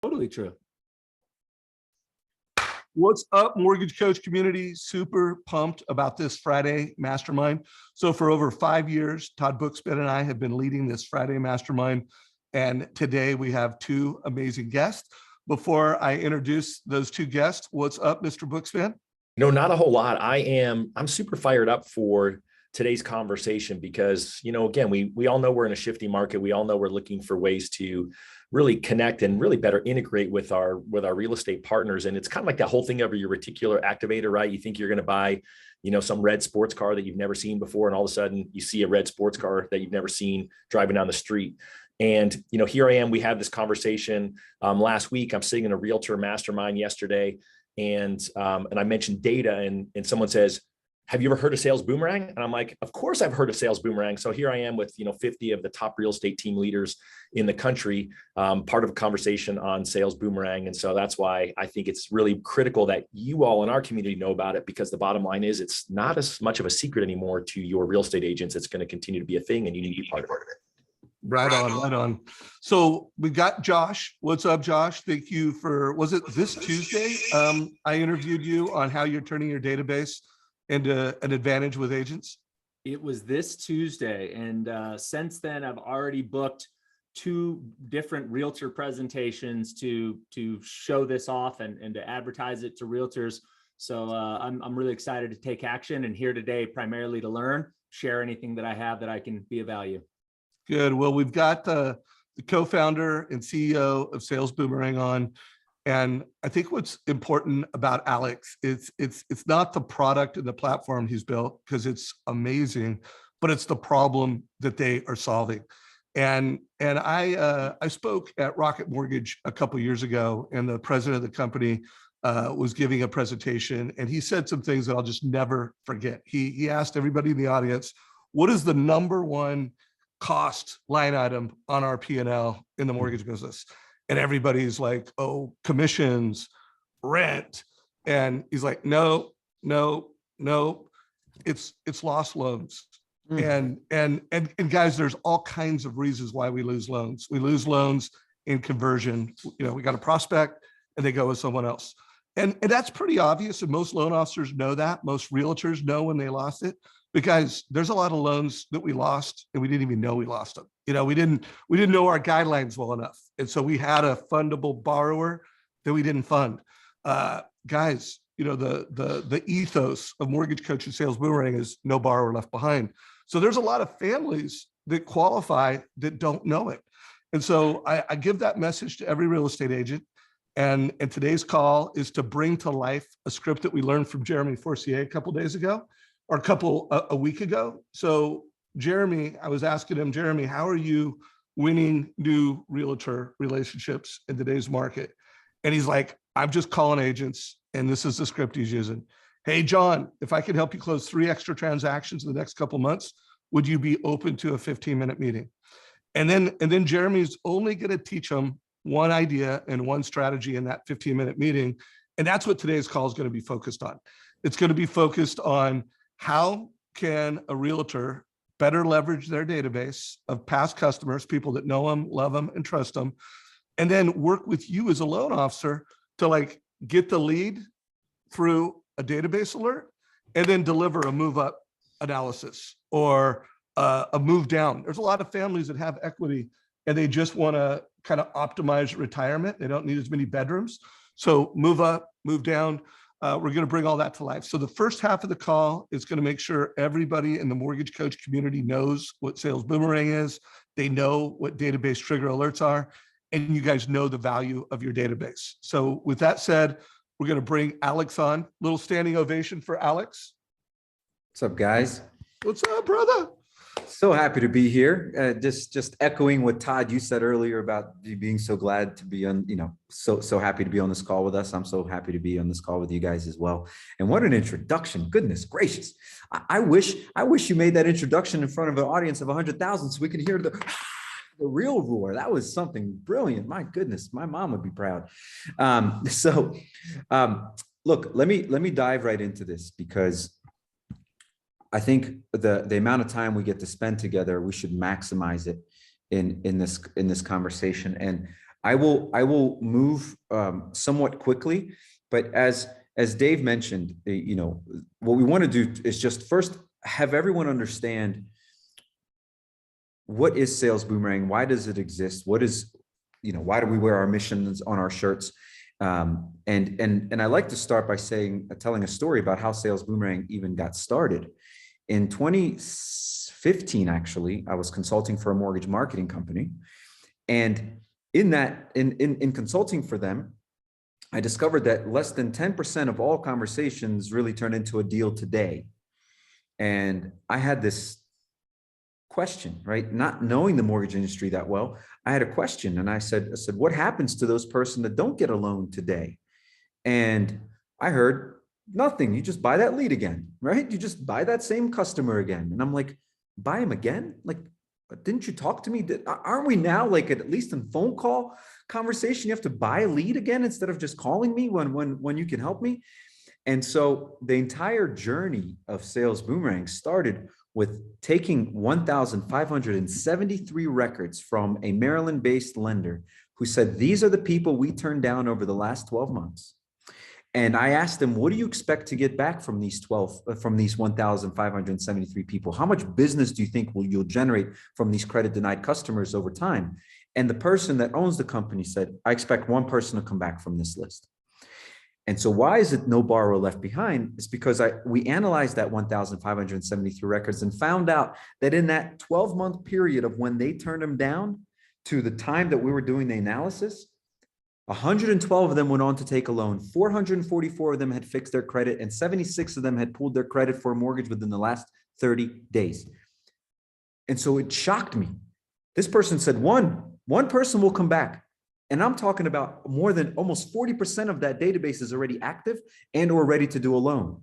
Totally true. What's up, mortgage coach community? Super pumped about this Friday mastermind. So for over 5 years, Todd Bookspan and I have been leading this Friday mastermind. And today we have two amazing guests. Before I introduce those two guests, what's up, Mr. Bookspan? No, not a whole lot. I'm super fired up for today's conversation because, again, we all know we're in a shifty market. We all know we're looking for ways to really connect and really better integrate with our real estate partners. And it's kind of like that whole thing of your reticular activator, right? You think you're going to buy, some red sports car that you've never seen before. And all of a sudden you see a red sports car that you've never seen driving down the street. And, here I am, we had this conversation last week. I'm sitting in a realtor mastermind yesterday. And I mentioned data and someone says, have you ever heard of Sales Boomerang? And I'm like, of course I've heard of Sales Boomerang. So here I am with, 50 of the top real estate team leaders in the country, part of a conversation on Sales Boomerang. And so that's why I think it's really critical that you all in our community know about it, because the bottom line is it's not as much of a secret anymore to your real estate agents. It's going to continue to be a thing and you need to be part of it. Right on. So we got Josh. What's up, Josh? Thank you for, was it this Tuesday? I interviewed you on how you're turning your database into an advantage with agents. It was this Tuesday. And since then, I've already booked 2 different realtor presentations to show this off and to advertise it to realtors. So I'm really excited to take action and here today, primarily to learn, share anything that I have that I can be of value. Good. Well, we've got the co-founder and CEO of Sales Boomerang on. And I think what's important about Alex is it's not the product and the platform he's built, because it's amazing, but it's the problem that they are solving. And I spoke at Rocket Mortgage a couple of years ago, and the president of the company was giving a presentation, and he said some things that I'll just never forget. He asked everybody in the audience, what is the number one cost line item on our P&L in the mortgage business? And everybody's like, oh, commissions, rent. And he's like, no, it's lost loans. And guys, there's all kinds of reasons why we lose loans. We lose loans in conversion. We got a prospect and they go with someone else. And that's pretty obvious. And most loan officers know that. Most realtors know when they lost it, because there's a lot of loans that we lost and we didn't even know we lost them. We didn't know our guidelines well enough. And so we had a fundable borrower that we didn't fund. Guys, the ethos of Mortgage Coach and Sales Boomerang is no borrower left behind. So there's a lot of families that qualify that don't know it. And so I give that message to every real estate agent. And today's call is to bring to life a script that we learned from Jeremy Forcier a week ago. So Jeremy, I was asking him, Jeremy, how are you winning new realtor relationships in today's market? And he's like, I'm just calling agents, and this is the script he's using. Hey, John, if I could help you close 3 extra transactions in the next couple months, would you be open to a 15-minute meeting? And then Jeremy's only going to teach them one idea and one strategy in that 15-minute meeting. And that's what today's call is going to be focused on. It's going to be focused on how can a realtor better leverage their database of past customers, people that know them, love them, and trust them, and then work with you as a loan officer to get the lead through a database alert and then deliver a move up analysis or a move down. There's a lot of families that have equity and they just want to kind of optimize retirement. They don't need as many bedrooms. So move up, move down. We're going to bring all that to life. So the first half of the call is going to make sure everybody in the mortgage coach community knows what Sales Boomerang is. They know what database trigger alerts are, and you guys know the value of your database. So with that said, we're going to bring Alex on. Little standing ovation for Alex. What's up, guys? What's up, brother? So happy to be here. Just echoing what Todd, you said earlier about you being so glad to be on, so happy to be on this call with us. I'm so happy to be on this call with you guys as well. And what an introduction. Goodness gracious. I wish you made that introduction in front of an audience of 100,000 so we could hear the real roar. That was something brilliant. My goodness, my mom would be proud. Look, let me dive right into this, because I think the amount of time we get to spend together, we should maximize it in this conversation. And I will move somewhat quickly, but as Dave mentioned, what we want to do is just first have everyone understand what is Sales Boomerang, why does it exist, why do we wear our missions on our shirts, and I like to start by telling a story about how Sales Boomerang even got started. In 2015, actually, I was consulting for a mortgage marketing company, and in consulting for them, I discovered that less than 10% of all conversations really turn into a deal today. And I had this question, right? Not knowing the mortgage industry that well, I had a question, and I said, what happens to those person that don't get a loan today? And I heard nothing. You just buy that lead again, right? You just buy that same customer again. And I'm like, buy him again? Like, didn't you talk to me? Aren't we now like at least in phone call conversation, you have to buy a lead again instead of just calling me when you can help me? And so the entire journey of Sales Boomerang started with taking 1,573 records from a Maryland-based lender who said, these are the people we turned down over the last 12 months. And I asked them, what do you expect to get back from these 1,573 people? How much business do you think you'll generate from these credit denied customers over time? And the person that owns the company said, I expect one person to come back from this list. And so why is it no borrower left behind? It's because we analyzed that 1,573 records and found out that in that 12-month period of when they turned them down to the time that we were doing the analysis, 112 of them went on to take a loan, 444 of them had fixed their credit, and 76 of them had pulled their credit for a mortgage within the last 30 days. And so it shocked me. This person said one person will come back. And I'm talking about more than almost 40% of that database is already active and or ready to do a loan.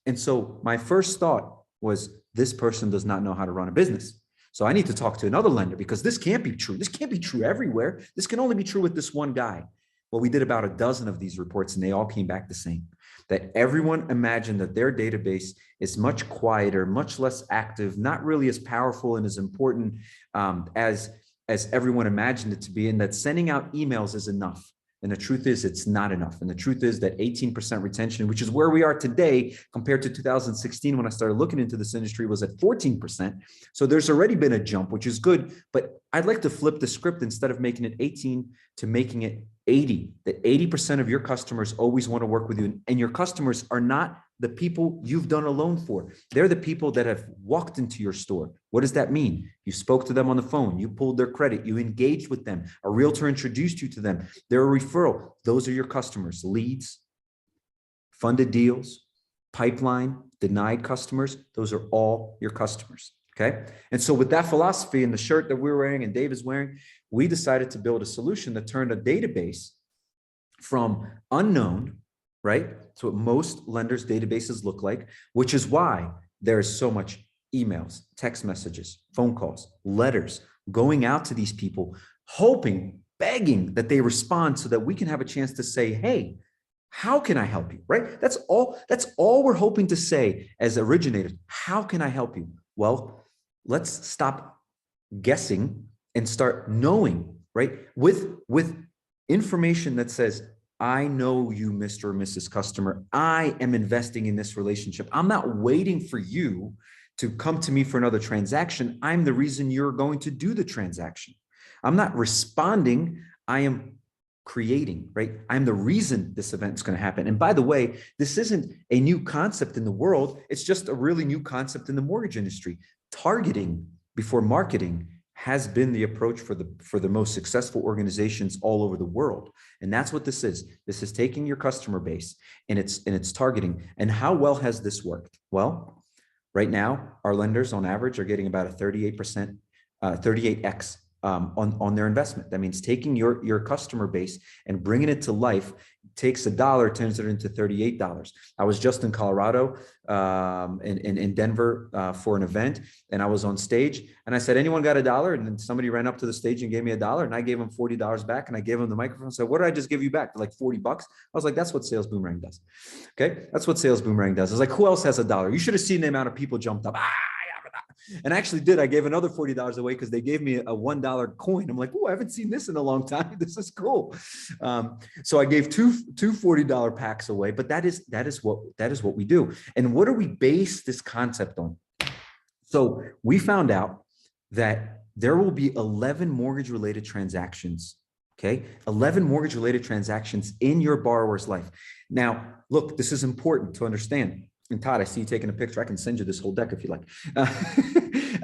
And so my first thought was, this person does not know how to run a business. So I need to talk to another lender because this can't be true. This can't be true everywhere. This can only be true with this one guy. Well, we did about a dozen of these reports and they all came back the same, that everyone imagined that their database is much quieter, much less active, not really as powerful and as important as everyone imagined it to be, and that sending out emails is enough. And the truth is it's not enough. And the truth is that 18% retention, which is where we are today compared to 2016, when I started looking into this industry, was at 14%. So there's already been a jump, which is good, but I'd like to flip the script instead of making it 18 to making it 80, that 80% of your customers always want to work with you. And your customers are not the people you've done a loan for. They're the people that have walked into your store. What does that mean? You spoke to them on the phone, you pulled their credit, you engaged with them, a realtor introduced you to them, they're a referral. Those are your customers. Leads, funded deals, pipeline, denied customers, those are all your customers. Okay. And so with that philosophy and the shirt that we're wearing and Dave is wearing, we decided to build a solution that turned a database from unknown, right? So what most lenders' databases look like, which is why there's so much emails, text messages, phone calls, letters going out to these people, hoping, begging that they respond so that we can have a chance to say, hey, how can I help you? Right? That's all we're hoping to say as originators. How can I help you? Well, let's stop guessing and start knowing, right? With information that says, I know you, Mr. or Mrs. Customer. I am investing in this relationship. I'm not waiting for you to come to me for another transaction. I'm the reason you're going to do the transaction. I'm not responding. I am creating, right? I'm the reason this event is going to happen. And by the way, this isn't a new concept in the world. It's just a really new concept in the mortgage industry. Targeting before marketing has been the approach for the most successful organizations all over the world. And that's what this is. This is taking your customer base and it's targeting. And how well has this worked? Well, right now, our lenders on average are getting about a 38%, 38x on their investment. That means taking your customer base and bringing it to life takes $1, turns it into $38. I was just in Colorado, in Denver for an event, and I was on stage and I said, anyone got $1? And then somebody ran up to the stage and gave me $1, and I gave him $40 back, and I gave him the microphone and said, what did I just give you back? Like $40. I was like, that's what Sales Boomerang does. Okay. That's what Sales Boomerang does. It's like, who else has $1? You should have seen the amount of people jumped up. And I actually did. I gave another $40 away because they gave me a $1 coin. I'm like, oh, I haven't seen this in a long time. This is cool. So I gave two $40 packs away, but that is what we do. And what do we base this concept on? So we found out that there will be 11 mortgage related transactions. Okay. 11 mortgage related transactions in your borrower's life. Now, look, this is important to understand. And Todd, I see you taking a picture. I can send you this whole deck if you like.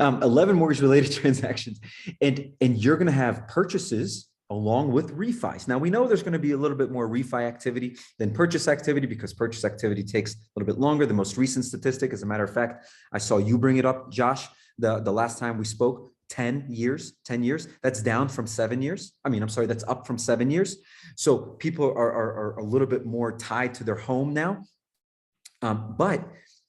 11 mortgage related transactions. And you're going to have purchases along with refis. Now we know there's going to be a little bit more refi activity than purchase activity because purchase activity takes a little bit longer. The most recent statistic, as a matter of fact, I saw you bring it up, Josh, the last time we spoke, 10 years, that's down from 7 years. I'm sorry, that's up from 7 years. So people are a little bit more tied to their home now.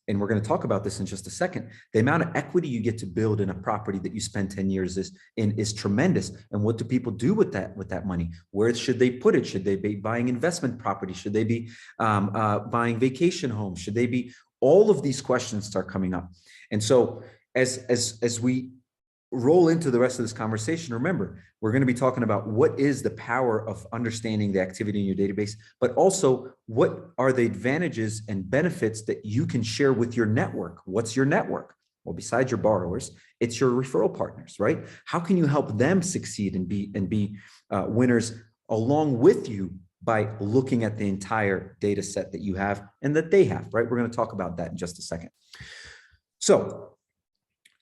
And we're going to talk about this in just a second. The amount of equity you get to build in a property that you spend 10 years is tremendous. And what do people do with that money? Where should they put it? Should they be buying investment property? Should they be buying vacation homes? Should they be? All of these questions start coming up. And so as we roll into the rest of this conversation, remember, we're going to be talking about what is the power of understanding the activity in your database, but also what are the advantages and benefits that you can share with your network. What's your network? Well, besides your borrowers, it's your referral partners, right? How can you help them succeed and be winners along with you by looking at the entire data set that you have and that they have, right? We're going to talk about that in just a second. So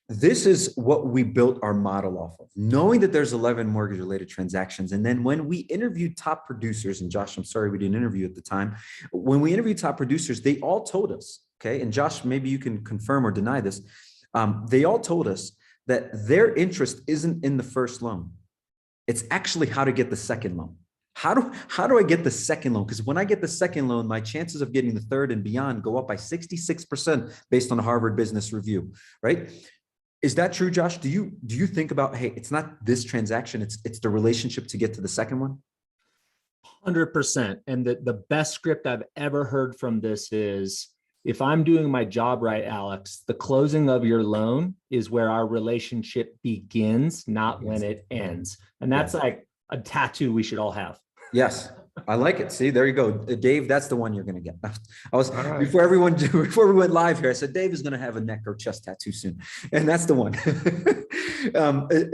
this is what we built our model off of, knowing that there's 11 mortgage related transactions. And then when we interviewed top producers, and Josh, I'm sorry we didn't interview at the time. When we interviewed top producers, they all told us, okay, and Josh, maybe you can confirm or deny this. They all told us that their interest isn't in the first loan. It's actually how to get the second loan. How do I get the second loan? Because when I get the second loan, my chances of getting the third and beyond go up by 66% based on the Harvard Business Review, right? Is that true, Josh? Do you think about, hey, it's not this transaction, it's the relationship to get to the second one? 100%. And the best script I've ever heard from this is, if I'm doing my job right, Alex, the closing of your loan is where our relationship begins, not when it ends. And that's like a tattoo we should all have. Yes. I like it. See, there you go. Dave, that's the one you're going to get. I was All right. before we went live here, I said, Dave is going to have a neck or chest tattoo soon. And that's the one.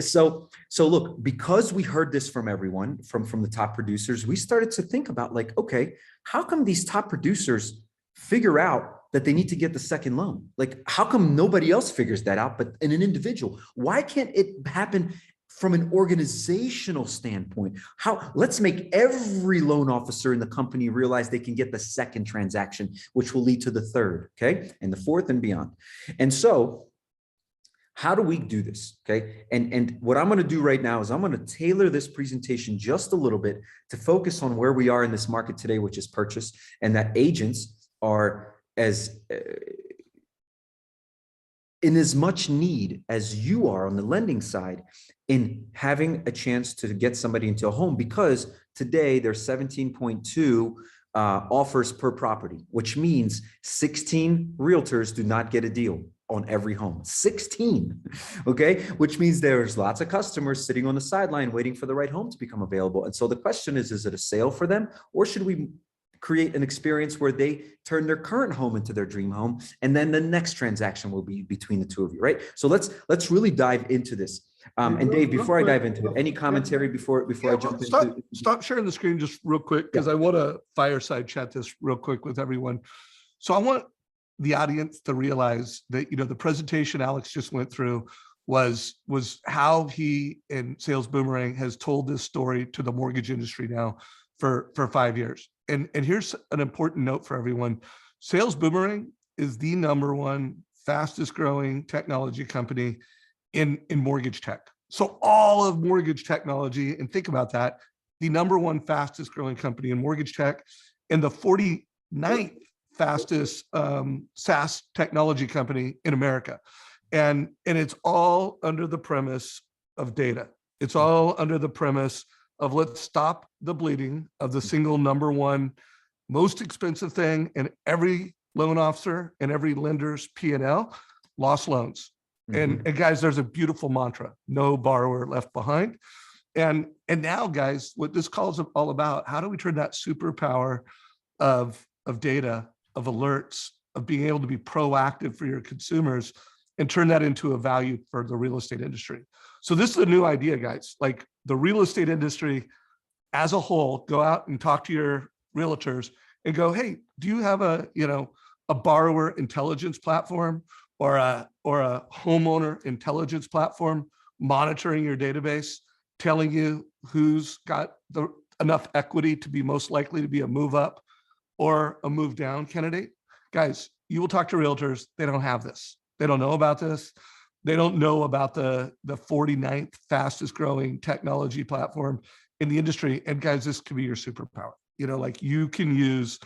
So look, because we heard this from everyone, from the top producers, we started to think about like, okay, how come these top producers figure out that they need to get the second loan? Like, how come nobody else figures that out, but in an individual? Why can't it happen from an organizational standpoint? Let's make every loan officer in the company realize they can get the second transaction, which will lead to the third, okay, and the fourth and beyond. And so how do we do this? Okay. And what I'm going to do right now is I'm going to tailor this presentation just a little bit to focus on where we are in this market today, which is purchase, and that agents are in as much need as you are on the lending side in having a chance to get somebody into a home, because today there's 17.2 offers per property, which means 16 realtors do not get a deal on every home. 16, okay? Which means there's lots of customers sitting on the sideline waiting for the right home to become available. And so the question is it a sale for them, or should we create an experience where they turn their current home into their dream home, and then the next transaction will be between the two of you, right? So let's really dive into this. And Dave, before I dive into it, any commentary before I jump into? Stop sharing the screen just real quick, because I want to fireside chat this real quick with everyone. So I want the audience to realize that, the presentation Alex just went through was how he and Sales Boomerang has told this story to the mortgage industry now for 5 years. And here's an important note for everyone. Sales Boomerang is the #1 fastest growing technology company in mortgage tech. So all of mortgage technology, and think about that, the #1 fastest growing company in mortgage tech, and the 49th fastest SaaS technology company in America. And it's all under the premise of data. It's all under the premise of let's stop the bleeding of the single #1 most expensive thing in every loan officer and every lender's P&L, lost loans. And guys, there's a beautiful mantra: no borrower left behind. And now, guys, what this call is all about: how do we turn that superpower of data, of alerts, of being able to be proactive for your consumers, and turn that into a value for the real estate industry? So this is a new idea, guys. Like, the real estate industry as a whole, go out and talk to your realtors and go, hey, do you have a borrower intelligence platform or a homeowner intelligence platform monitoring your database, telling you who's got enough equity to be most likely to be a move up or a move down candidate? Guys, you will talk to realtors. They don't have this. They don't know about this. They don't know about the 49th fastest growing technology platform in the industry. And guys, this could be your superpower. Like, you can use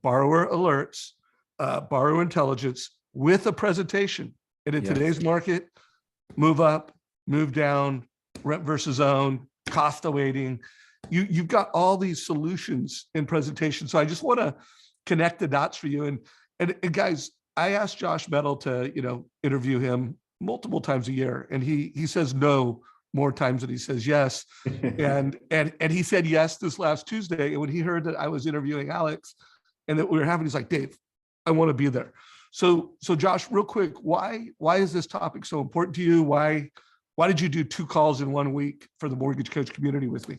borrower alerts, borrower intelligence with a presentation. And in today's market, move up, move down, rent versus own, cost of waiting. You've got all these solutions in presentation. So I just want to connect the dots for you. And guys, I asked Josh Metal to, interview him multiple times a year. And he says no more times than he says yes. And he said yes this last Tuesday. And when he heard that I was interviewing Alex and that we were having, he's like, Dave, I want to be there. So Josh, real quick, why is this topic so important to you? Why did you do 2 calls in 1 week for the mortgage coach community with me?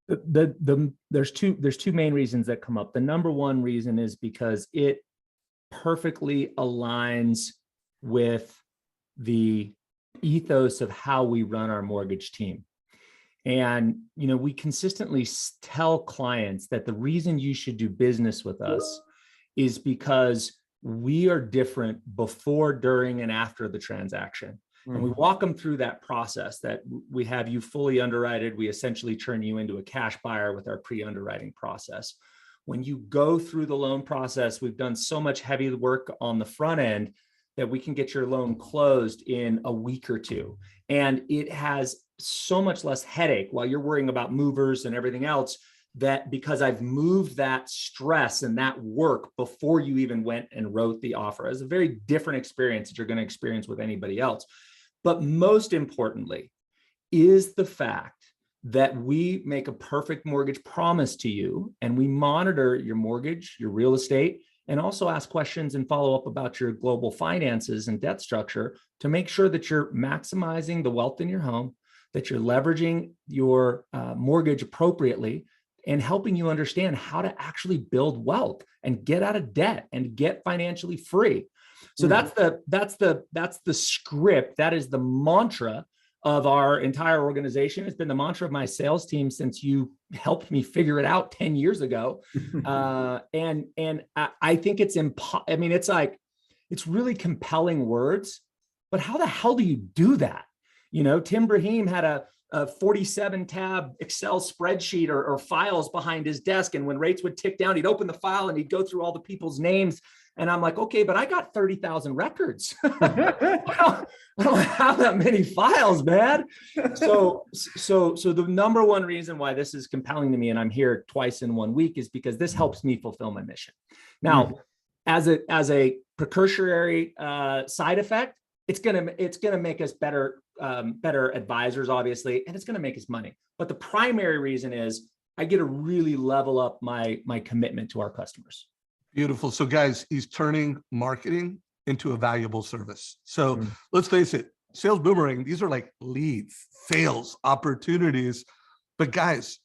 There's two main reasons that come up. The number one reason is because it perfectly aligns with the ethos of how we run our mortgage team. And, we consistently tell clients that the reason you should do business with us is because we are different before, during, and after the transaction. And we walk them through that process that we have you fully underwritten. We essentially turn you into a cash buyer with our pre-underwriting process. When you go through the loan process, we've done so much heavy work on the front end that we can get your loan closed in a week or 2. And it has so much less headache while you're worrying about movers and everything else, that because I've moved that stress and that work before you even went and wrote the offer. It's a very different experience that you're going to experience with anybody else. But most importantly is the fact that we make a perfect mortgage promise to you, and we monitor your mortgage, your real estate, and also ask questions and follow up about your global finances and debt structure to make sure that you're maximizing the wealth in your home, that you're leveraging your mortgage appropriately, and helping you understand how to actually build wealth and get out of debt and get financially free. So that's the script. That is the mantra of our entire organization. It's been the mantra of my sales team since you helped me figure it out 10 years ago. And I think it's it's really compelling words, but how the hell do you do that? Tim Brahim had a 47 tab Excel spreadsheet or files behind his desk. And when rates would tick down, he'd open the file and he'd go through all the people's names. And I'm like, okay, but I got 30,000 records. I don't have that many files, man. So the number one reason why this is compelling to me, and I'm here twice in 1 week, is because this helps me fulfill my mission. Now, as a precursory side effect, it's gonna make us better advisors, obviously, and it's gonna make us money. But the primary reason is I get to really level up my commitment to our customers. Beautiful. So guys, he's turning marketing into a valuable service. So let's face it, sales Boomerang, these are like leads, sales opportunities. But guys,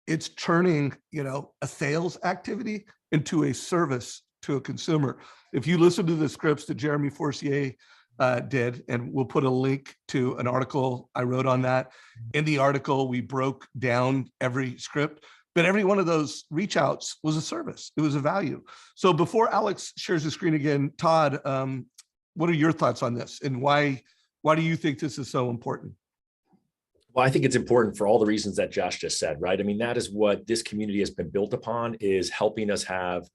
it's turning, a sales activity into a service to a consumer. If you listen to the scripts that Jeremy Forcier did, and we'll put a link to an article I wrote on that. In the article, we broke down every script, but every one of those reach outs was a service. It was a value. So before Alex shares the screen again, Todd, what are your thoughts on this, and why do you think this is so important? Well, I think it's important for all the reasons that Josh just said, right? I mean, that is what this community has been built upon, is helping us have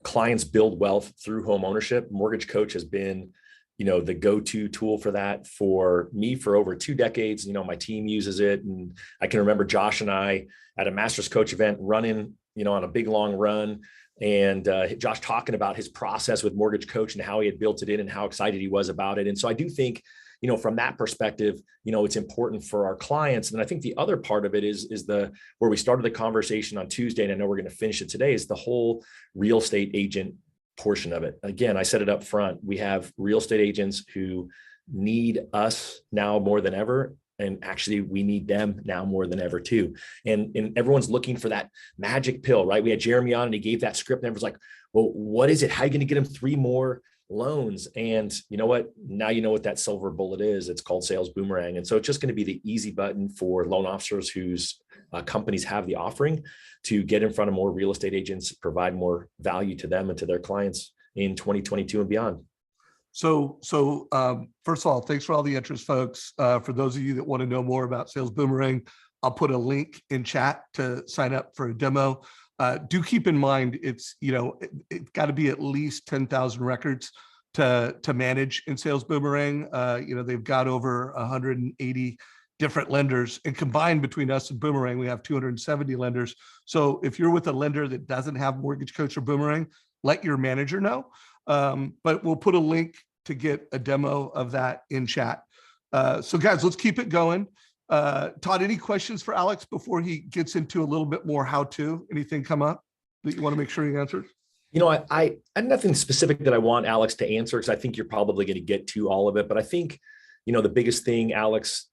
clients build wealth through home ownership. Mortgage Coach has been, the go-to tool for that for me for over 2 decades. My team uses it. And I can remember Josh and I at a Masters Coach event running on a big long run, and Josh talking about his process with Mortgage Coach and how he had built it in and how excited he was about it. And so I do think, from that perspective, it's important for our clients. And I think the other part of it is where we started the conversation on Tuesday, and I know we're going to finish it today, is the whole real estate agent portion of it. Again, I said it up front, we have real estate agents who need us now more than ever. And actually, we need them now more than ever too. And everyone's looking for that magic pill, right? We had Jeremy on and he gave that script and everyone's like, well, what is it? How are you going to get him 3 more loans? And you know what? Now you know what that silver bullet is. It's called Sales Boomerang. And so it's just going to be the easy button for loan officers whose companies have the offering to get in front of more real estate agents, provide more value to them and to their clients in 2022 and beyond. So first of all, thanks for all the interest, folks. For those of you that want to know more about Sales Boomerang, I'll put a link in chat to sign up for a demo. Do keep in mind, it's got to be at least 10,000 records to manage in Sales Boomerang. They've got over 180 different lenders, and combined between us and Boomerang, we have 270 lenders. So if you're with a lender that doesn't have Mortgage Coach or Boomerang, let your manager know. But we'll put a link to get a demo of that in chat. So guys, let's keep it going. Todd, any questions for Alex before he gets into a little bit more how-to? Anything come up that you want to make sure he answers? I have nothing specific that I want Alex to answer, because I think you're probably going to get to all of it. But I think, the biggest thing, Alex,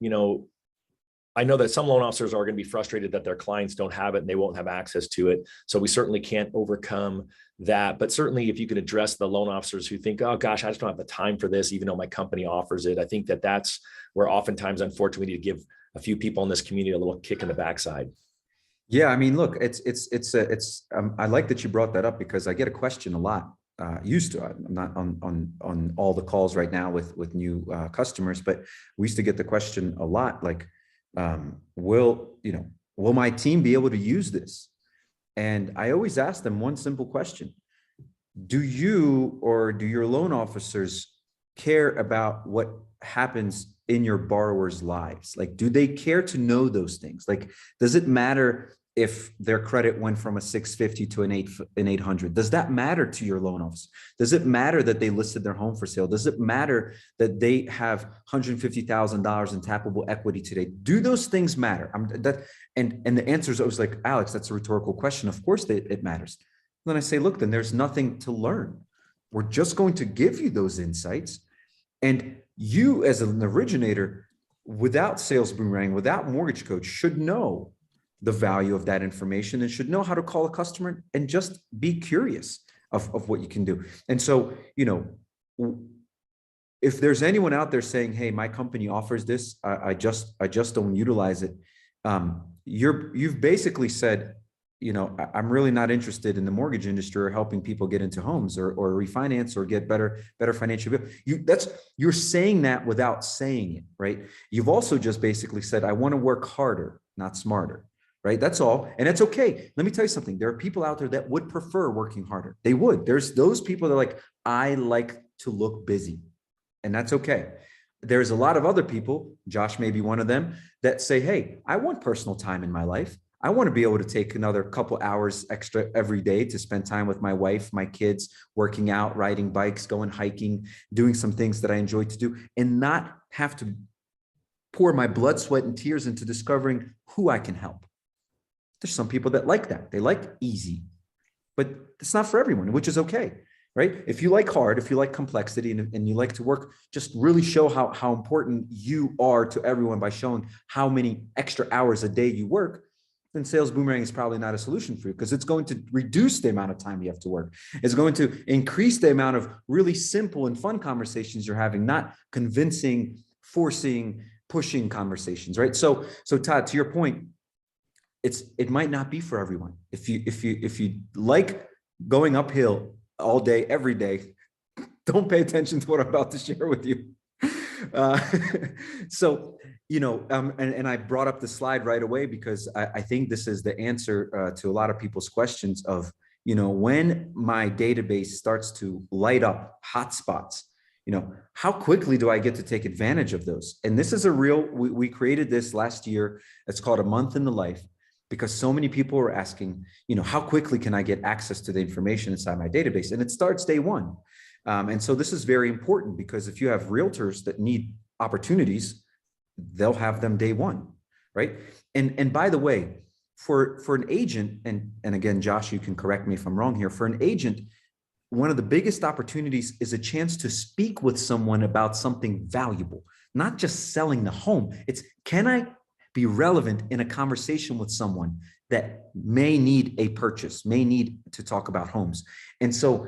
I know that some loan officers are going to be frustrated that their clients don't have it and they won't have access to it. So we certainly can't overcome that. But certainly if you can address the loan officers who think, oh gosh, I just don't have the time for this, even though my company offers it. I think that that's where oftentimes, unfortunately, we need to give a few people in this community a little kick in the backside. Yeah, I mean, look, I like that you brought that up, because I get a question a lot. Used to, I'm not on all the calls right now with new customers, but we used to get the question a lot, like, will my team be able to use this? And I always ask them one simple question: do you or do your loan officers care about what happens in your borrowers' lives? Like, do they care to know those things? Like, does it matter if their credit went from a 650 to an 800? Does that matter to your loan officer? Does it matter that they listed their home for sale? Does it matter that they have $150,000 in tappable equity today? Do those things matter? And the answer is always like, Alex, that's a rhetorical question. Of course it matters. And then I say, look, then there's nothing to learn. We're just going to give you those insights. And you, as an originator, without Sales Boomerang, without Mortgage Coach, should know the value of that information and should know how to call a customer and just be curious of what you can do. And so, if there's anyone out there saying, hey, my company offers this, I just don't utilize it. You've basically said, I'm really not interested in the mortgage industry or helping people get into homes or refinance or get better financial. You're saying that without saying it, right? You've also just basically said, I want to work harder, not smarter. Right? That's all. And that's okay. Let me tell you something. There are people out there that would prefer working harder. They would. There's those people that are like, I like to look busy. And that's okay. There's a lot of other people, Josh may be one of them, that say, hey, I want personal time in my life. I want to be able to take another couple hours extra every day to spend time with my wife, my kids, working out, riding bikes, going hiking, doing some things that I enjoy to do, and not have to pour my blood, sweat, and tears into discovering who I can help. There's some people that like that. They like easy, but it's not for everyone, which is okay, right? If you like hard, if you like complexity, and you like to work, just really show how important you are to everyone by showing how many extra hours a day you work, then Sales Boomerang is probably not a solution for you, because it's going to reduce the amount of time you have to work. It's going to increase the amount of really simple and fun conversations you're having, not convincing, forcing, pushing conversations, right? So Todd, to your point, it might not be for everyone. If you like going uphill all day, every day, don't pay attention to what I'm about to share with you. And I brought up the slide right away because I think this is the answer to a lot of people's questions of, when my database starts to light up hotspots, how quickly do I get to take advantage of those? And this is we created this last year. It's called A Month in the Life. because so many people are asking, how quickly can I get access to the information inside my database? And it starts day one. And so this is very important, because if you have realtors that need opportunities, they'll have them day one, right? And by the way, for an agent, and again, Josh, you can correct me if I'm wrong here, for an agent, one of the biggest opportunities is a chance to speak with someone about something valuable, not just selling the home. It's, can I be relevant in a conversation with someone that may need a purchase, may need to talk about homes? And so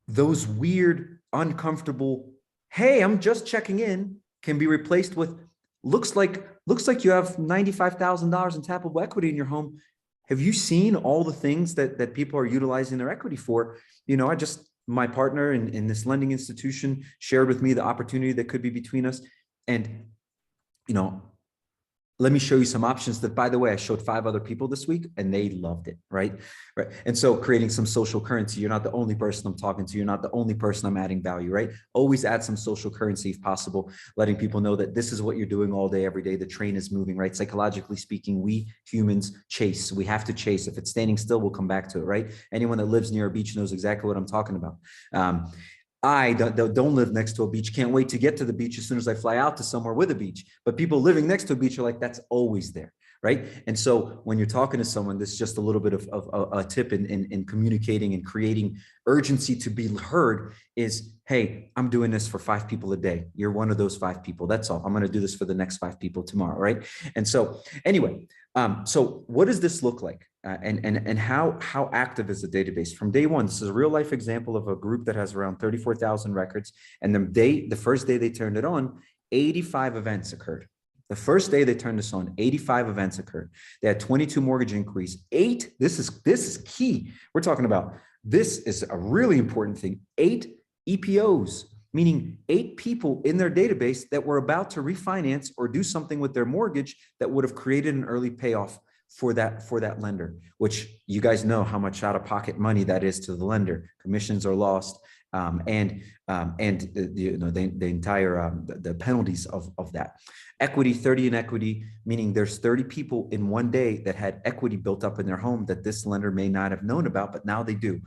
those weird, uncomfortable, hey, I'm just checking in, can be replaced with, looks like you have $95,000 in tappable equity in your home. Have you seen all the things that people are utilizing their equity for? My partner in this lending institution shared with me the opportunity that could be between us. And, let me show you some options that, by the way, I showed 5 other people this week and they loved it, right? And so creating some social currency. You're not the only person I'm talking to. You're not the only person I'm adding value, right? Always add some social currency if possible, letting people know that this is what you're doing all day, every day. The train is moving, right? Psychologically speaking, we humans chase. We have to chase. If it's standing still, we'll come back to it, right? Anyone that lives near a beach knows exactly what I'm talking about. I don't live next to a beach. Can't wait to get to the beach as soon as I fly out to somewhere with a beach. But people living next to a beach are like, that's always there, right? And so when you're talking to someone, this is just a little bit of a tip in communicating and creating urgency to be heard is, hey, I'm doing this for 5 people a day. You're one of those 5 people. That's all. I'm going to do this for the next 5 people tomorrow, right? And so anyway, so what does this look like? And how active is the database from day one? This is a real life example of a group that has around 34,000 records. And the first day they turned it on, 85 events occurred. The first day they turned this on, 85 events occurred. They had 22 mortgage inquiries. 8, this is key. We're talking about, this is a really important thing. 8 EPOs, meaning 8 people in their database that were about to refinance or do something with their mortgage that would have created an early payoff for that lender, which you guys know how much out-of-pocket money that is to the lender. Commissions are lost, and the entire the penalties of that. Equity, 30 in equity, meaning there's 30 people in one day that had equity built up in their home that this lender may not have known about, but now they do.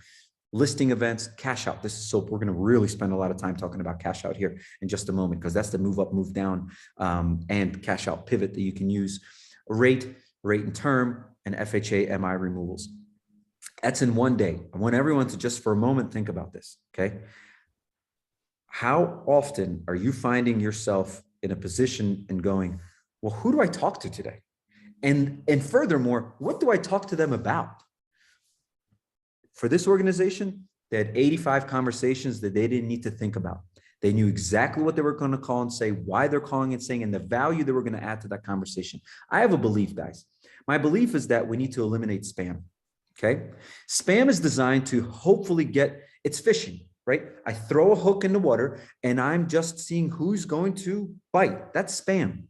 Listing events, cash out. This is so, we're going to really spend a lot of time talking about cash out here in just a moment, because that's the move up, move down, and cash out pivot that you can use. Rate and term, and FHA MI removals. That's in one day. I want everyone to just for a moment think about this, okay? How often are you finding yourself in a position and going, well, who do I talk to today? And furthermore, what do I talk to them about? For this organization, they had 85 conversations that they didn't need to think about. They knew exactly what they were going to call and say, why they're calling and saying, and the value they were going to add to that conversation. I have a belief, guys. My belief is that we need to eliminate spam, okay? Spam is designed to hopefully it's fishing, right? I throw a hook in the water and I'm just seeing who's going to bite. That's spam.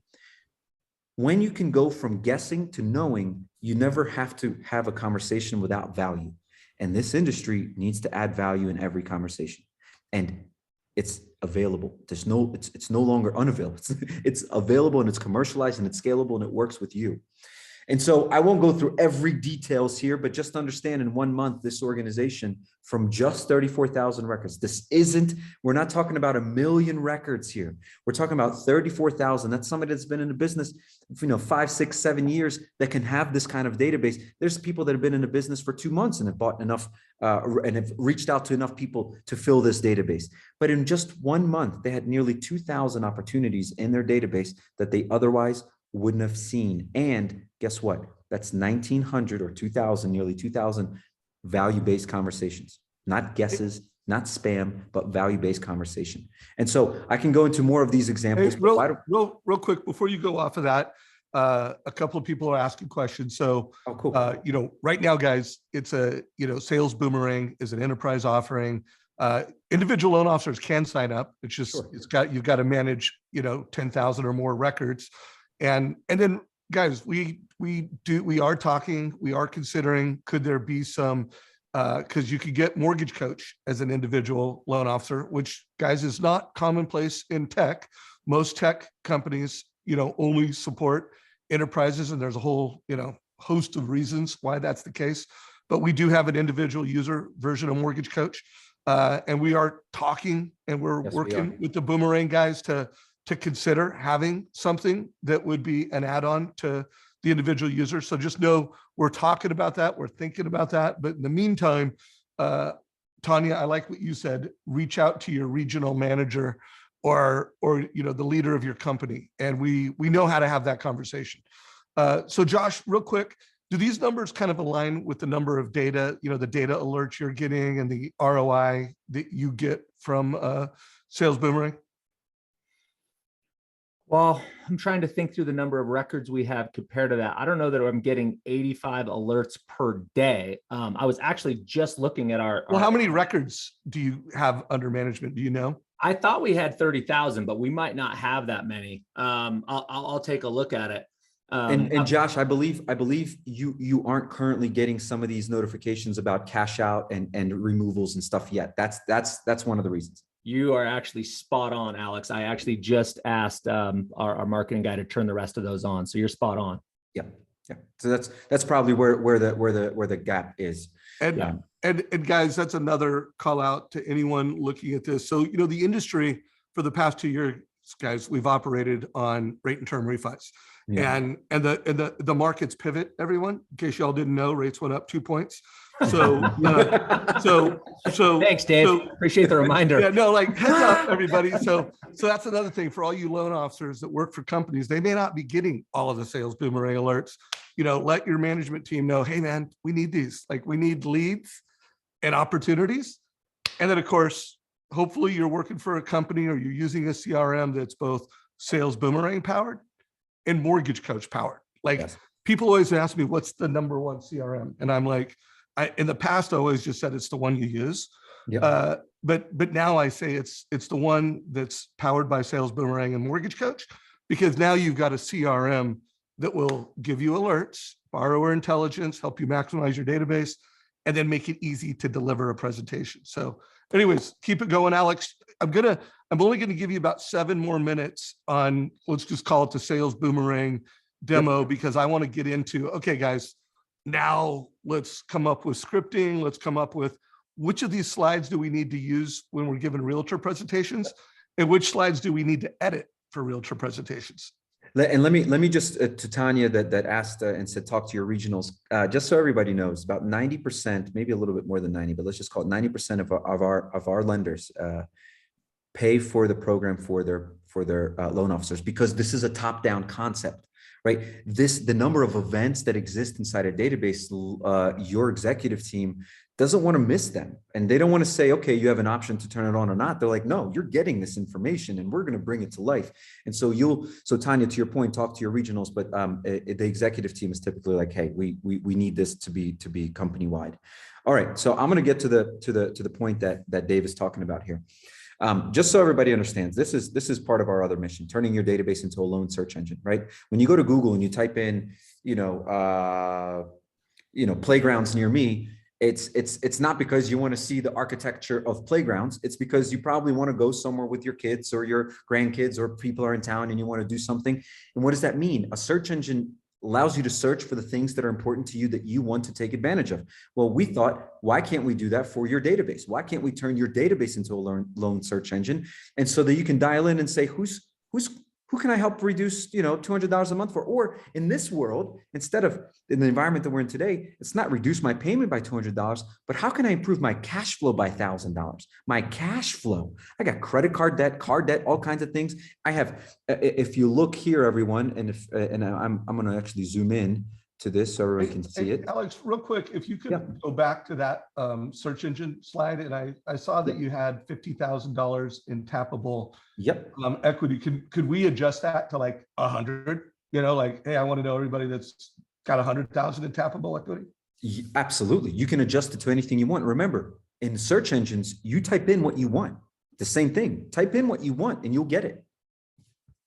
When you can go from guessing to knowing, you never have to have a conversation without value. And this industry needs to add value in every conversation. And it's available. It's no longer unavailable. It's available and it's commercialized and it's scalable and it works with you. And so I won't go through every details here, but just understand in 1 month, this organization from just 34,000 records, we're not talking about 1 million records here. We're talking about 34,000. That's somebody that's been in the business, 5, 6, 7 years that can have this kind of database. There's people that have been in the business for 2 months and have bought enough and have reached out to enough people to fill this database. But in just 1 month, they had nearly 2,000 opportunities in their database that they otherwise wouldn't have seen. And guess what? That's 1,900 or 2,000, nearly 2,000 value-based conversations, not guesses, not spam, but value-based conversation. And so I can go into more of these examples. Hey, real quick, before you go off of that, a couple of people are asking questions. So, oh, cool. Right now, guys, it's a, Sales Boomerang is an enterprise offering. Individual loan officers can sign up. It's just, sure. You've got to manage, 10,000 or more records. And then guys, we are considering, could there be some, because you could get mortgage coach as an individual loan officer, which guys is not commonplace in tech. Most tech companies, only support enterprises, and there's a whole host of reasons why that's the case, but we do have an individual user version of Mortgage Coach. And we are talking and we're Yes, we working are. with the Boomerang guys to consider having something that would be an add-on to the individual user. So just know we're talking about that. We're thinking about that. But in the meantime, Tanya, I like what you said, reach out to your regional manager or the leader of your company. And we know how to have that conversation. So Josh, real quick, do these numbers kind of align with the number of data, the data alerts you're getting and the ROI that you get from Sales Boomerang? Well, I'm trying to think through the number of records we have compared to that. I don't know that I'm getting 85 alerts per day. I was actually just looking at Well, how many records do you have under management? Do you know? I thought we had 30,000, but we might not have that many. I'll take a look at it. And Josh, I believe you aren't currently getting some of these notifications about cash out and removals and stuff yet. That's one of the reasons. You are actually spot on, Alex. I actually just asked our marketing guy to turn the rest of those on. So you're spot on. Yeah. So that's probably where the gap is. And guys, that's another call out to anyone looking at this. So, the industry for the past 2 years, guys, we've operated on rate and term refis. Yeah. And the markets pivot, everyone. In case y'all didn't know, rates went up 2 points. So thanks, Dave. Appreciate the reminder. Yeah, no, like heads up, everybody. So that's another thing for all you loan officers that work for companies. They may not be getting all of the Sales Boomerang alerts. Let your management team know, hey man, we need these. Like we need leads and opportunities. And then of course, hopefully you're working for a company or you're using a CRM that's both Sales Boomerang powered and Mortgage Coach powered. Like Yes. People always ask me, what's the number one CRM? And I'm like, in the past, I always just said it's the one you use. Yep. But now I say it's the one that's powered by Sales Boomerang and Mortgage Coach, because now you've got a CRM that will give you alerts, borrower intelligence, help you maximize your database, and then make it easy to deliver a presentation. So anyways, keep it going, Alex. I'm only going to give you about 7 more minutes on, let's just call it the Sales Boomerang demo, because I want to get into, okay, guys, now let's come up with scripting. Let's come up with which of these slides do we need to use when we're giving realtor presentations, and which slides do we need to edit for realtor presentations. And let me just to Tanya that asked and said, talk to your regionals, just so everybody knows, about 90%, maybe a little bit more than 90, but let's just call it 90% of our lenders pay for the program for their loan officers, because this is a top-down concept. Right. The number of events that exist inside a database, your executive team doesn't want to miss them. And they don't want to say, okay, you have an option to turn it on or not. They're like, no, you're getting this information and we're going to bring it to life. And so so Tanya, to your point, talk to your regionals, but the executive team is typically like, hey, we need this to be company wide. All right. So I'm going to get to the point that Dave is talking about here. Just so everybody understands, this is part of our other mission, turning your database into a loan search engine, right? When you go to Google and you type in, playgrounds near me, it's not because you want to see the architecture of playgrounds. It's because you probably want to go somewhere with your kids or your grandkids, or people are in town and you want to do something. And what does that mean? A search engine allows you to search for the things that are important to you that you want to take advantage of. Well, we thought, why can't we do that for your database? Why can't we turn your database into a loan search engine? And so that you can dial in and say, who can I help reduce, $200 a month for? Or in this world, instead of in the environment that we're in today, it's not reduce my payment by $200, but how can I improve my cash flow by $1,000? My cash flow. I got credit card debt, car debt, all kinds of things. I have, if you look here, everyone, and I'm going to actually zoom in to this so everyone can see it. Alex, real quick, if you could go back to that search engine slide, and I saw that you had $50,000 in tappable equity. Could we adjust that to like 100? Like, hey, I want to know everybody that's got 100,000 in tappable equity. Absolutely, you can adjust it to anything you want. Remember, in search engines, you type in what you want. The same thing. Type in what you want, and you'll get it.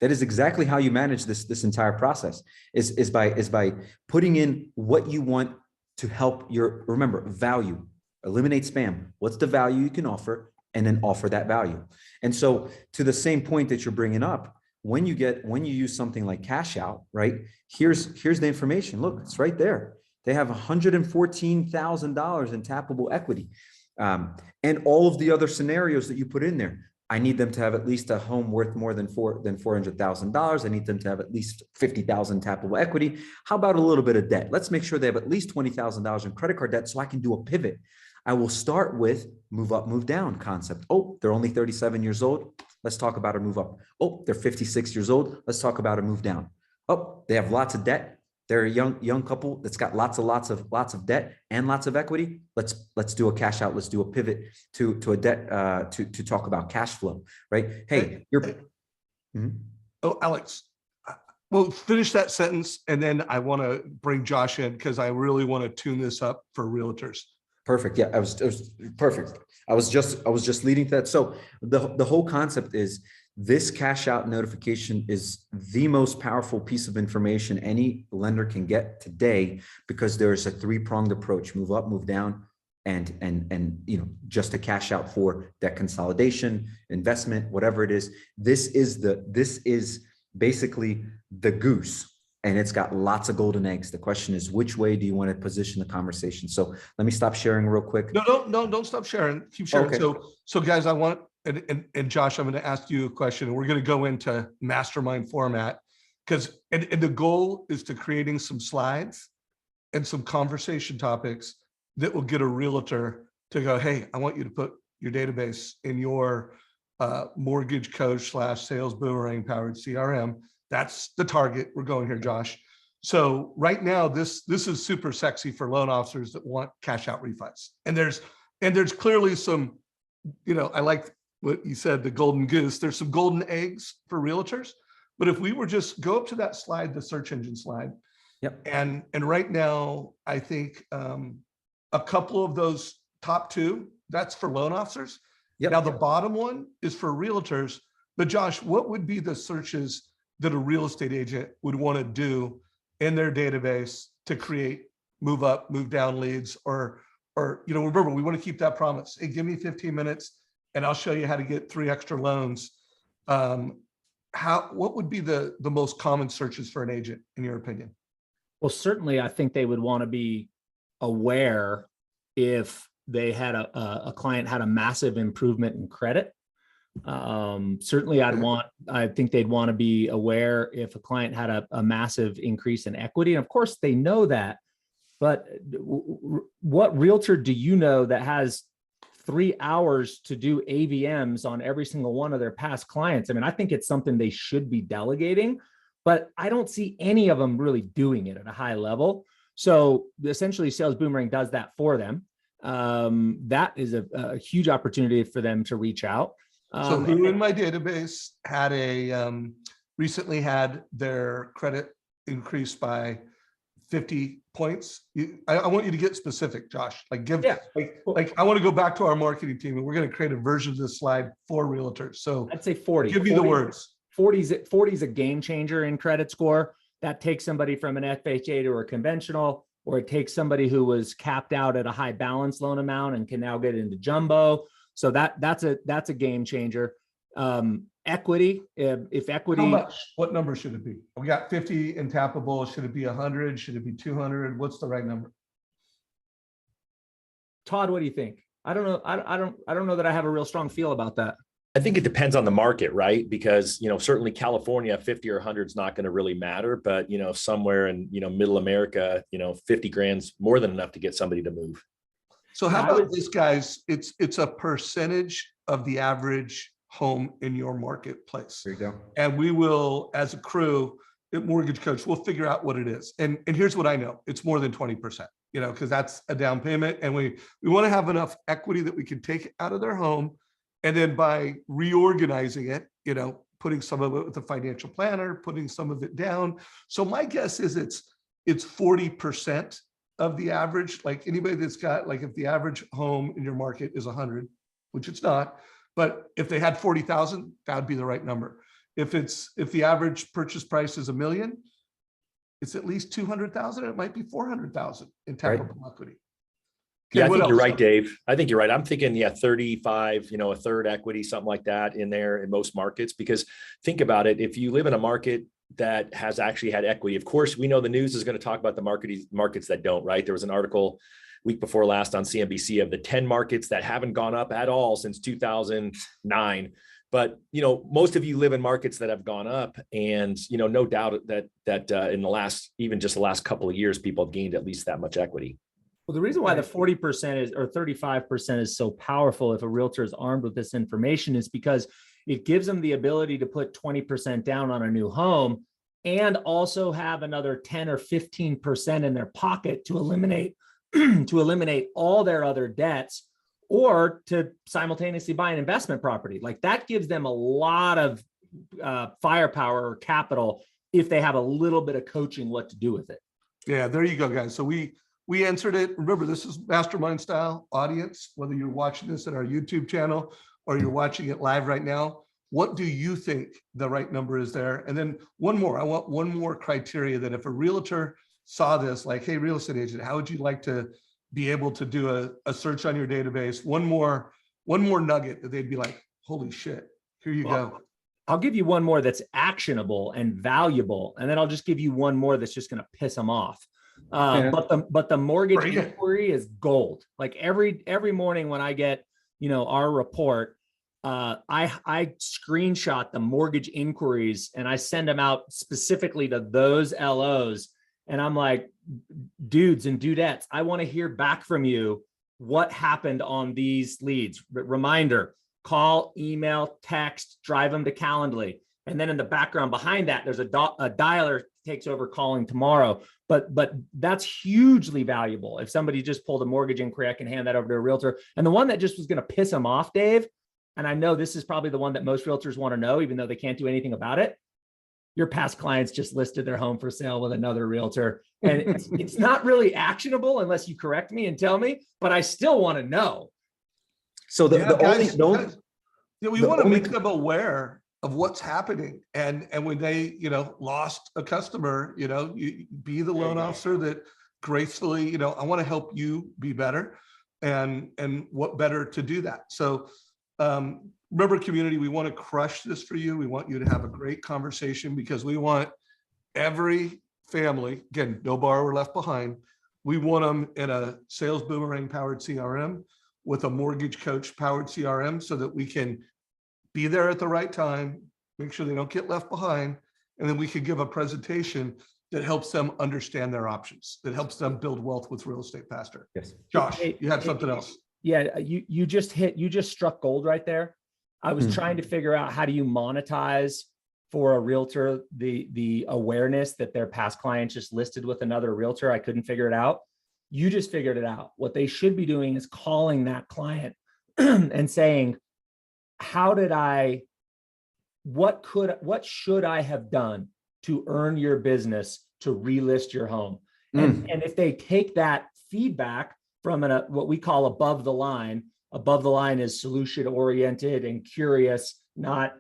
That is exactly how you manage this entire process, is by putting in what you want to help remember, value, eliminate spam. What's the value you can offer, and then offer that value. And so to the same point that you're bringing up, when you use something like cash out, right? Here's the information. Look, it's right there. They have $114,000 in tappable equity. And all of the other scenarios that you put in there. I need them to have at least a home worth more than $400,000. I need them to have at least 50,000 tappable equity. How about a little bit of debt? Let's make sure they have at least $20,000 in credit card debt so I can do a pivot. I will start with move up, move down concept. Oh, they're only 37 years old. Let's talk about a move up. Oh, they're 56 years old. Let's talk about a move down. Oh, they have lots of debt. They're a young couple that's got lots of debt and lots of equity. Let's do a cash out. Let's do a pivot to a debt to talk about cash flow, right? Hey, Oh, Alex, well, finish that sentence, and then I want to bring Josh in because I really want to tune this up for realtors. Perfect. Yeah, it was perfect. I was just leading to that. So the whole concept is this cash out notification is the most powerful piece of information any lender can get today, because there is a three-pronged approach: move up, move down, and just a cash out for debt consolidation, investment, whatever it is. This is basically the goose. And it's got lots of golden eggs. The question is, which way do you want to position the conversation? So let me stop sharing real quick. No, don't stop sharing. Keep sharing. Okay. So guys, I want, and Josh, I'm going to ask you a question. We're going to go into mastermind format because, and the goal is to creating some slides and some conversation topics that will get a realtor to go, hey, I want you to put your database in your mortgage coach / sales boomerang powered CRM. That's the target we're going here, Josh. So right now, this is super sexy for loan officers that want cash out refis. And there's clearly some, I like what you said, the golden goose. There's some golden eggs for realtors. But if we were just go up to that slide, the search engine slide. Yep. And right now, I think a couple of those top two, that's for loan officers. Yep. Now the bottom one is for realtors. But Josh, what would be the searches that a real estate agent would want to do in their database to create move up, move down leads, or remember, we want to keep that promise. Hey, give me 15 minutes and I'll show you how to get 3 extra loans. What would be the most common searches for an agent in your opinion? Well, certainly I think they would want to be aware if they had a client had a massive improvement in credit. Certainly I think they'd want to be aware if a client had a massive increase in equity. And of course they know that, but what realtor do you know that has 3 hours to do AVMs on every single one of their past clients? I mean, I think it's something they should be delegating, but I don't see any of them really doing it at a high level. So essentially Sales Boomerang does that for them. That is a huge opportunity for them to reach out. So who in my database had recently had their credit increased by 50 points? I want you to get specific, Josh. I want to go back to our marketing team and we're going to create a version of this slide for realtors. So I'd say 40. Give me the words. 40 is a game changer in credit score. That takes somebody from an FHA to a conventional, or it takes somebody who was capped out at a high balance loan amount and can now get into jumbo. So that's a game changer. Equity, if equity. How much? What number should it be? We got 50 in tappable. Should it be 100? Should it be 200? What's the right number? Todd, what do you think? I don't know. I don't know that I have a real strong feel about that. I think it depends on the market, right? Because, certainly California, 50 or 100 is not going to really matter, but, somewhere in, middle America, 50 grand's more than enough to get somebody to move. So how about this, guys? It's a percentage of the average home in your marketplace. There you go. And we will, as a crew at Mortgage Coach, we'll figure out what it is. And here's what I know. It's more than 20%, because that's a down payment. And we want to have enough equity that we can take out of their home. And then by reorganizing it, putting some of it with a financial planner, putting some of it down. So my guess is it's 40% of the average. Like anybody that's got, like if the average home in your market is 100, which it's not, but if they had 40,000, that would be the right number. If the average purchase price is $1 million, it's at least 200,000. It might be 400,000 in tappable equity. Yeah, I what think you're else? right, Dave. I think you're right. I'm thinking, 35, a third equity, something like that in there in most markets. Because think about it, if you live in a market that has actually had equity, of course, we know the news is going to talk about the markets that don't, right? There was an article week before last on CNBC of the 10 markets that haven't gone up at all since 2009. But, most of you live in markets that have gone up, and, no doubt that in the last, even just the last couple of years, people have gained at least that much equity. Well, the reason why the 40% is, or 35% is so powerful if a realtor is armed with this information is because it gives them the ability to put 20% down on a new home and also have another 10 or 15% in their pocket to eliminate all their other debts, or to simultaneously buy an investment property. Like that gives them a lot of firepower or capital if they have a little bit of coaching what to do with it. Yeah, there you go, guys. So we answered it. Remember, this is mastermind style audience, whether you're watching this at our YouTube channel or you're watching it live right now. What do you think the right number is there? And then one more, I want one more criteria that if a realtor saw this, like, hey, real estate agent, how would you like to be able to do a search on your database? One more nugget that they'd be like, holy shit, here you go. I'll give you one more that's actionable and valuable. And then I'll just give you one more that's just going to piss them off. But the mortgage inquiry is gold. Like every morning when I get, our report, I screenshot the mortgage inquiries and I send them out specifically to those LOs. And I'm like, dudes and dudettes, I want to hear back from you. What happened on these leads? Reminder, call, email, text, drive them to Calendly. And then in the background behind that, there's a dialer takes over calling tomorrow. But that's hugely valuable. If somebody just pulled a mortgage inquiry, I can hand that over to a realtor. And the one that just was going to piss them off, Dave, and I know this is probably the one that most realtors want to know, even though they can't do anything about it. Your past clients just listed their home for sale with another realtor. And it's not really actionable unless you correct me and tell me, but I still want to know. So we want to make them aware of what's happening. And when they, lost a customer, you be the loan officer that gracefully, I want to help you be better, and what better to do that. So remember, community, we want to crush this for you. We want you to have a great conversation because we want every family, again, no borrower left behind. We want them in a sales boomerang powered CRM with a mortgage coach powered CRM so that we can be there at the right time, make sure they don't get left behind. And then we can give a presentation that helps them understand their options, that helps them build wealth with real estate faster. Yes. Josh, you had something else. Yeah, you just struck gold right there. I was trying to figure out how do you monetize for a realtor the awareness that their past client just listed with another realtor. I couldn't figure it out. You just figured it out. What they should be doing is calling that client and saying, what should I have done to earn your business to relist your home? And if they take that feedback from what we call above the line is solution oriented and curious, not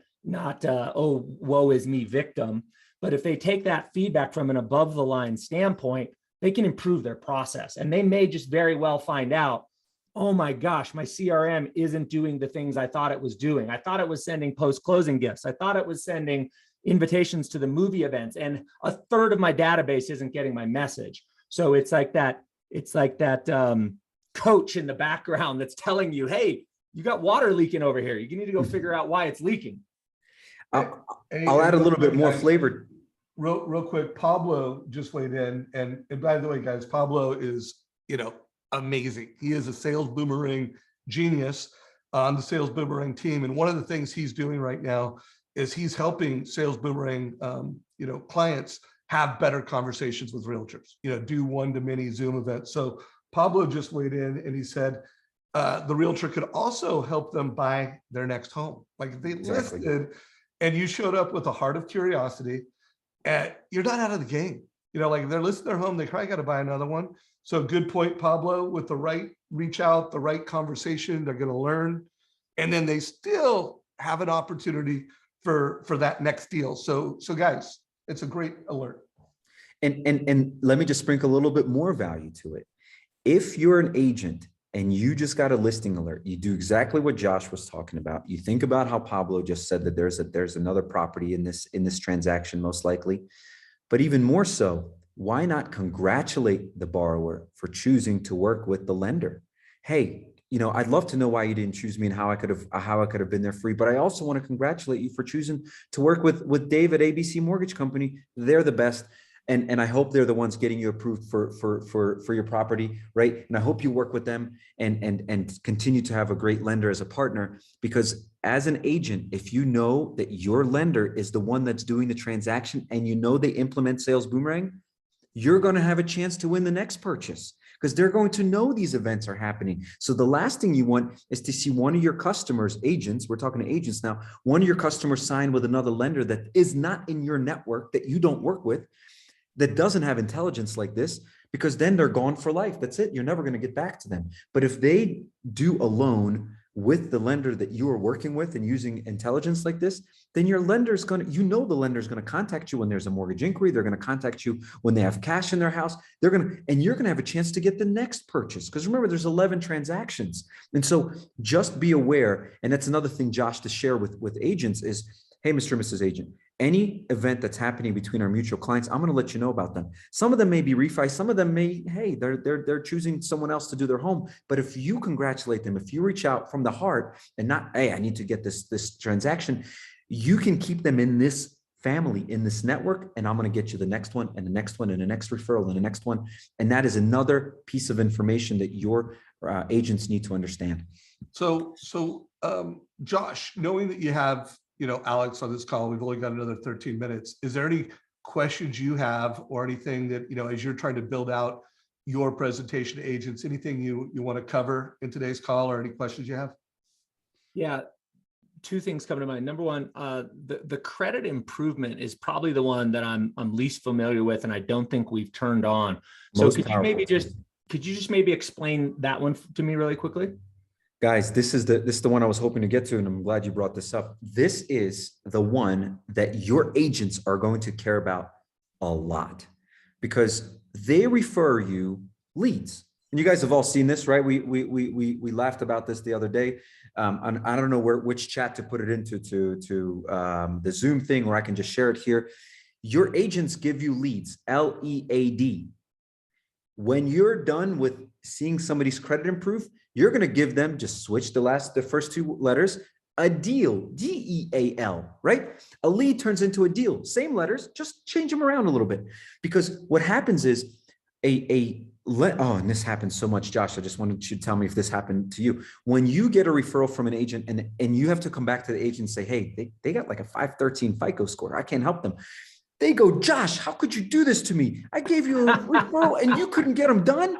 oh, woe is me victim. But if they take that feedback from an above the line standpoint, they can improve their process. And they may just very well find out, oh my gosh, my CRM isn't doing the things I thought it was doing. I thought it was sending post-closing gifts. I thought it was sending invitations to the movie events, and a third of my database isn't getting my message. So it's like that coach in the background that's telling you, hey, you got water leaking over here. You need to go figure out why it's leaking. I'll add a little bit more flavor. Real quick, Pablo just weighed in. And by the way, guys, Pablo is, amazing. He is a sales boomerang genius on the sales boomerang team. And one of the things he's doing right now is he's helping sales boomerang, clients have better conversations with realtors, do one-to-many Zoom events. So Pablo just weighed in and he said, the realtor could also help them buy their next home. Like if they listed and you showed up with a heart of curiosity, you're not out of the game. Like if they're listing their home, they probably got to buy another one. So good point, Pablo, with the right reach out, the right conversation, they're going to learn. And then they still have an opportunity for that next deal. So guys, it's a great alert. And let me just sprinkle a little bit more value to it. If you're an agent and you just got a listing alert, you do exactly what Josh was talking about. You think about how Pablo just said that there's another property in this transaction, most likely. But even more so, why not congratulate the borrower for choosing to work with the lender? Hey, I'd love to know why you didn't choose me and how I could have been there for you. But I also want to congratulate you for choosing to work with Dave at ABC Mortgage Company. They're the best. And I hope they're the ones getting you approved for your property, right? And I hope you work with them and continue to have a great lender as a partner, because as an agent, if you know that your lender is the one that's doing the transaction and you know they implement Sales Boomerang, you're going to have a chance to win the next purchase, because they're going to know these events are happening. So the last thing you want is to see one of your customers, agents, we're talking to agents now, one of your customers sign with another lender that is not in your network, that you don't work with, that doesn't have intelligence like this, because then they're gone for life. That's it. You're never going to get back to them. But if they do a loan with the lender that you are working with and using intelligence like this, then your lender's going to, the lender's going to contact you when there's a mortgage inquiry. They're going to contact you when they have cash in their house. And you're going to have a chance to get the next purchase. Because remember, there's 11 transactions. And so just be aware. And that's another thing, Josh, to share with agents is, hey, Mr. and Mrs. Agent, any event that's happening between our mutual clients, I'm going to let you know about them. Some of them may be refi, some of them may, hey, they're choosing someone else to do their home. But if you congratulate them, if you reach out from the heart and not, hey, I need to get this transaction, you can keep them in this family, in this network, and I'm going to get you the next one and the next one and the next referral and the next one. And that is another piece of information that your agents need to understand. So Josh, knowing that you have Alex on this call, we've only got another 13 minutes. Is there any questions you have or anything that, as you're trying to build out your presentation to agents, anything you want to cover in today's call, or any questions you have? Yeah, two things come to mind. Number one, the credit improvement is probably the one that I'm least familiar with, and I don't think we've turned on. So could you just maybe explain that one to me really quickly? Guys, this is the one I was hoping to get to, and I'm glad you brought this up. This is the one that your agents are going to care about a lot, because they refer you leads. And you guys have all seen this, right? We laughed about this the other day. And I don't know which chat to put it into, the Zoom thing, or I can just share it here. Your agents give you leads, LEAD. When you're done with seeing somebody's credit improve, you're going to give them, just switch the first two letters, a deal, DEAL, right? A lead turns into a deal, same letters, just change them around a little bit. Because what happens is and this happens so much, Josh, I just wanted you to tell me if this happened to you. When you get a referral from an agent and you have to come back to the agent and say, hey, they got like a 513 FICO score, I can't help them. They go, Josh, how could you do this to me? I gave you a referral and you couldn't get them done.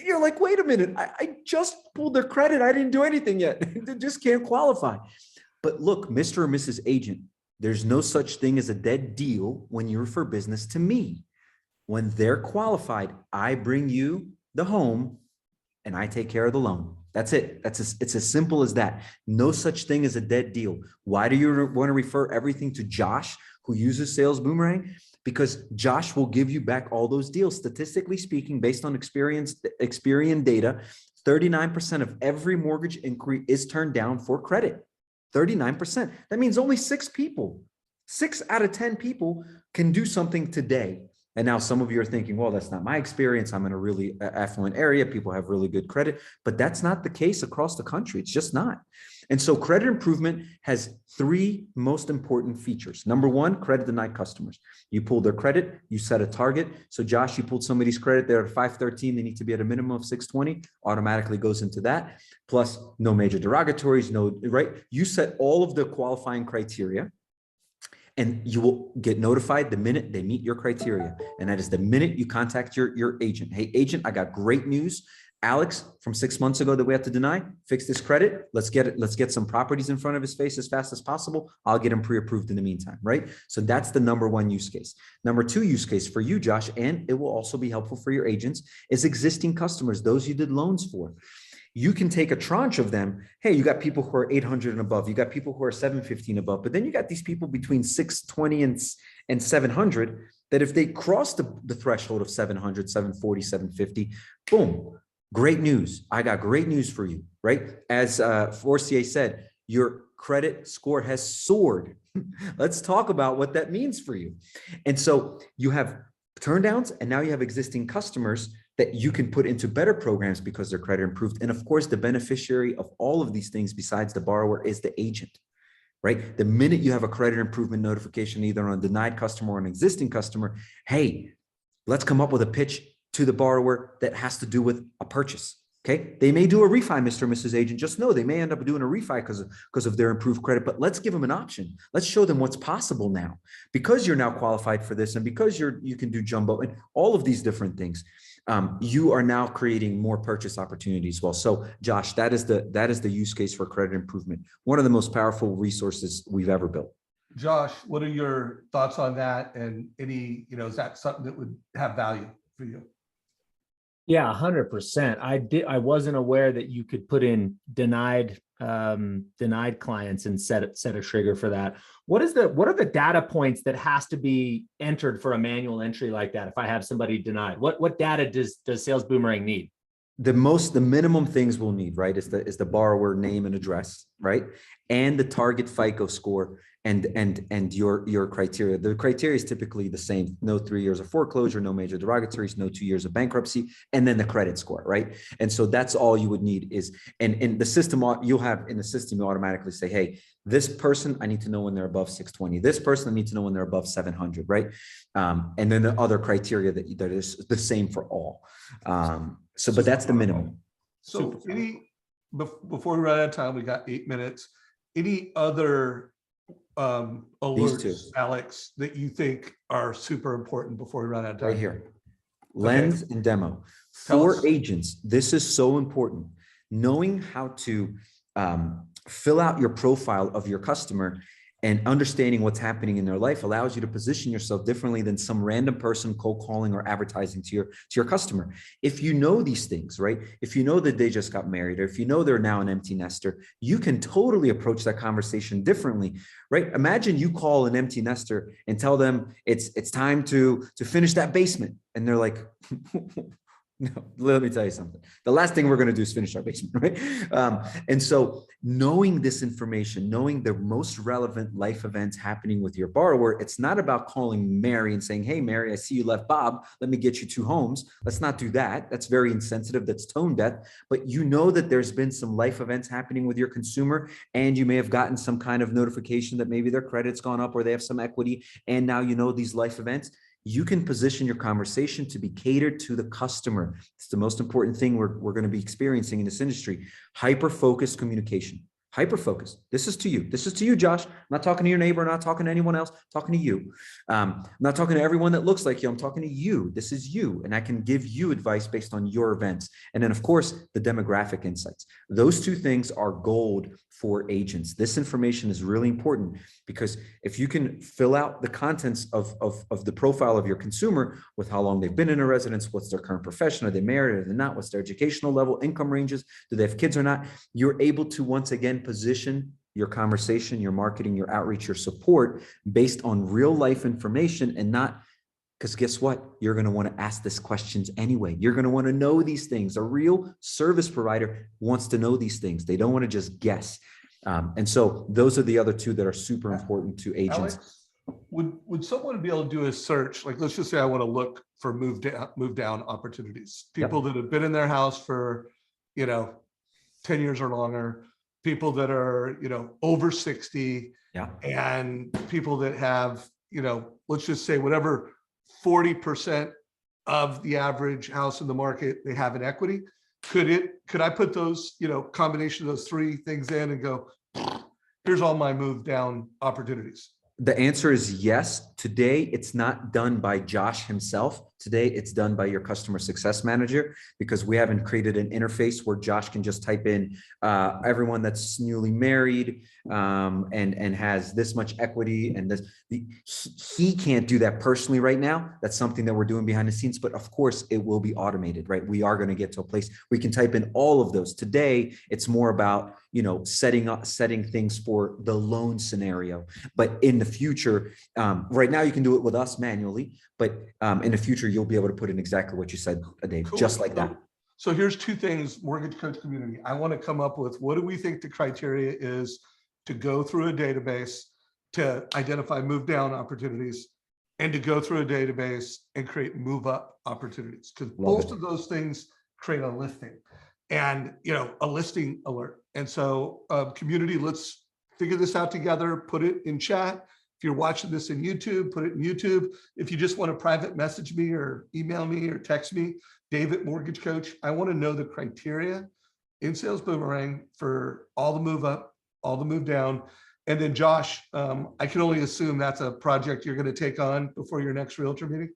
You're like, wait a minute, I just pulled their credit. I didn't do anything yet. They just can't qualify. But look, Mr. or Mrs. Agent, there's no such thing as a dead deal when you refer business to me. When they're qualified, I bring you the home and I take care of the loan. That's it. It's as simple as that. No such thing as a dead deal. Why do you want to refer everything to Josh, who uses Sales Boomerang? Because Josh will give you back all those deals. Statistically speaking, based on Experian data, 39% of every mortgage inquiry is turned down for credit. 39%. That means only 6 out of 10 people can do something today. And now some of you are thinking, well, that's not my experience. I'm in a really affluent area. People have really good credit, but that's not the case across the country. It's just not. And so credit improvement has 3 most important features. Number 1, credit denied customers. You pull their credit, you set a target. So Josh, you pulled somebody's credit, they're at 513, they need to be at a minimum of 620, automatically goes into that. Plus no major derogatories, right? You set all of the qualifying criteria. And you will get notified the minute they meet your criteria. And that is the minute you contact your agent. Hey, agent, I got great news. Alex from 6 months ago that we had to deny, fix this credit. Let's get some properties in front of his face as fast as possible. I'll get him pre-approved in the meantime, right? So that's the number 1 use case. Number 2 use case for you, Josh, and it will also be helpful for your agents, is existing customers, those you did loans for. You can take a tranche of them. Hey, you got people who are 800 and above. You got people who are 715 above, but then you got these people between 620 and 700 that if they cross the threshold of 700, 740, 750, boom, Great news. I got great news for you, right? As Forcier said, your credit score has soared. Let's talk about what that means for you. And so you have turndowns, and now you have existing customers that you can put into better programs because their credit improved. And of course, the beneficiary of all of these things besides the borrower is the agent, right? The minute you have a credit improvement notification, either on a denied customer or an existing customer, hey, let's come up with a pitch to the borrower that has to do with a purchase. Okay, they may do a refi, Mr. and Mrs. Agent. Just know they may end up doing a refi because of their improved credit, but let's give them an option. Let's show them what's possible now. Because you're now qualified for this, and because you can do jumbo and all of these different things, you are now creating more purchase opportunities as well. So Josh, that is the use case for credit improvement. One of the most powerful resources we've ever built. Josh, what are your thoughts on that? And any, is that something that would have value for you? Yeah, 100%. I wasn't aware that you could put in denied clients and set a trigger for that. What are the data points that has to be entered for a manual entry like that? If I have somebody denied, what data does Sales Boomerang need? The minimum things we'll need, right, is the borrower name and address, right, and the target FICO score and your criteria. The criteria is typically the same: no 3 years of foreclosure, no major derogatories, no 2 years of bankruptcy, and then the credit score, right? And so that's all you would need is, and in the system, you'll have in the system, you automatically say, hey, this person, I need to know when they're above 620. This person, I need to know when they're above 700, right? And then the other criteria that is the same for all. But that's the minimum. So before we run out of time, we got 8 minutes. Any other alerts, Alex, that you think are super important before we run out of time? Right here. Lens and demo. For agents, this is so important. Knowing how to fill out your profile of your customer and understanding what's happening in their life allows you to position yourself differently than some random person cold calling or advertising to your customer. If you know these things, right? If you know that they just got married, or if you know they're now an empty nester, you can totally approach that conversation differently, right? Imagine you call an empty nester and tell them it's time to finish that basement, and they're like, no, let me tell you something. The last thing we're going to do is finish our basement, right? And so knowing this information, knowing the most relevant life events happening with your borrower, it's not about calling Mary and saying, hey, Mary, I see you left Bob. Let me get you 2 homes. Let's not do that. That's very insensitive. That's tone deaf. But you know that there's been some life events happening with your consumer, and you may have gotten some kind of notification that maybe their credit's gone up or they have some equity. And now you know these life events. You can position your conversation to be catered to the customer. It's the most important thing we're going to be experiencing in this industry. Hyper-focused communication. Hyper-focused. This is to you. This is to you, Josh. I'm not talking to your neighbor. I'm not talking to anyone else. I'm talking to you. I'm not talking to everyone that looks like you. I'm talking to you. This is you. And I can give you advice based on your events. And then, of course, the demographic insights. Those 2 things are gold for agents. This information is really important, because if you can fill out the contents of the profile of your consumer with how long they've been in a residence, what's their current profession, are they married, are they not, what's their educational level, income ranges, do they have kids or not, you're able to once again position your conversation, your marketing, your outreach, your support based on real life information, and not, because guess what? You're going to want to ask these questions anyway. You're going to want to know these things. A real service provider wants to know these things. They don't want to just guess. And so those are the other 2 that are super important to agents. Alex, would someone be able to do a search? Like, let's just say I want to look for move down opportunities. People that have been in their house for, 10 years or longer, people that are, over 60, and people that have, let's just say whatever 40% of the average house in the market, they have an equity. Could I put those, combination of those 3 things in and go, here's all my move down opportunities? The answer is yes. Today, it's not done by Josh himself. Today, it's done by your customer success manager, because we haven't created an interface where Josh can just type in everyone that's newly married and has this much equity and this. He can't do that personally right now. That's something that we're doing behind the scenes, but of course it will be automated, right? We are going to get to a place we can type in all of those. Today, it's more about, setting things for the loan scenario. But in the future, right now you can do it with us manually, but in the future, you'll be able to put in exactly what you said, Dave, Cool. just like that. So here's two things, mortgage coach community. I want to come up with, what do we think the criteria is to go through a database to identify move down opportunities, and to go through a database and create move up opportunities? Because both of those things create a listing and, you know, a listing alert. And so community, let's figure this out together, put it in chat. If you're watching this in YouTube, put it in YouTube. If you just want to private message me or email me or text me, David Mortgage Coach, I want to know the criteria in Sales Boomerang for all the move up, all the move down. And then Josh, I can only assume that's a project you're going to take on before your next realtor meeting.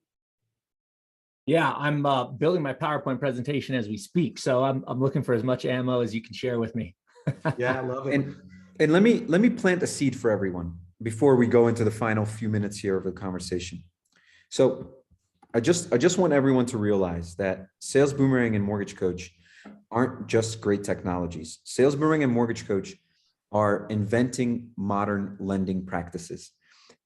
Yeah, I'm building my PowerPoint presentation as we speak. So I'm looking for as much ammo as you can share with me. Yeah, I love it. And let me plant a seed for everyone before we go into the final few minutes here of the conversation. So I just want everyone to realize that Sales Boomerang and Mortgage Coach aren't just great technologies. Sales Boomerang and Mortgage Coach are inventing modern lending practices.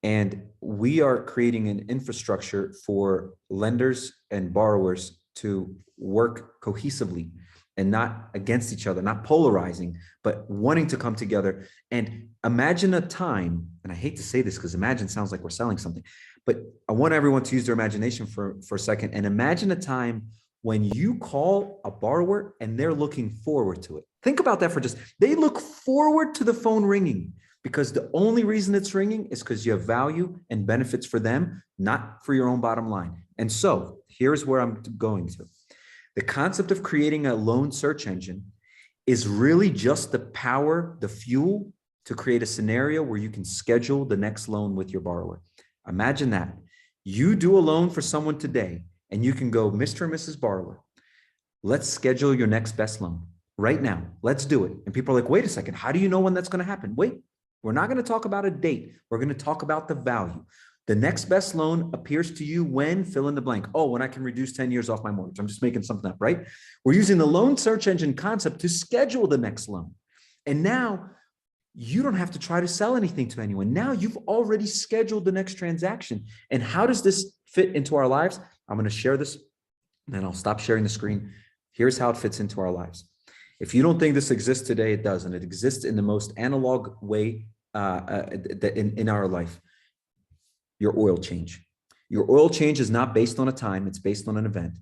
And we are creating an infrastructure for lenders and borrowers to work cohesively and not against each other, not polarizing, but wanting to come together. And imagine a time, and I hate to say this because imagine sounds like we're selling something, but I want everyone to use their imagination for a second and imagine a time when you call a borrower and they're looking forward to it. Think about that they look forward to the phone ringing, because the only reason it's ringing is because you have value and benefits for them, not for your own bottom line. And so here's where I'm going to. The concept of creating a loan search engine is really just the power, the fuel to create a scenario where you can schedule the next loan with your borrower. Imagine that. You do a loan for someone today and you can go, Mr. and Mrs. Borrower, let's schedule your next best loan right now. Let's do it. And people are like, wait a second, how do you know when that's going to happen? Wait, we're not going to talk about a date. We're going to talk about the value. The next best loan appears to you when, fill in the blank. Oh, when I can reduce 10 years off my mortgage. I'm just making something up, right? We're using the loan search engine concept to schedule the next loan. And now you don't have to try to sell anything to anyone. Now you've already scheduled the next transaction. And how does this fit into our lives? I'm going to share this, and then I'll stop sharing the screen. Here's how it fits into our lives. If you don't think this exists today, it does. And it exists in the most analog way in our life. Your oil change. Your oil change is not based on a time, it's based on an event.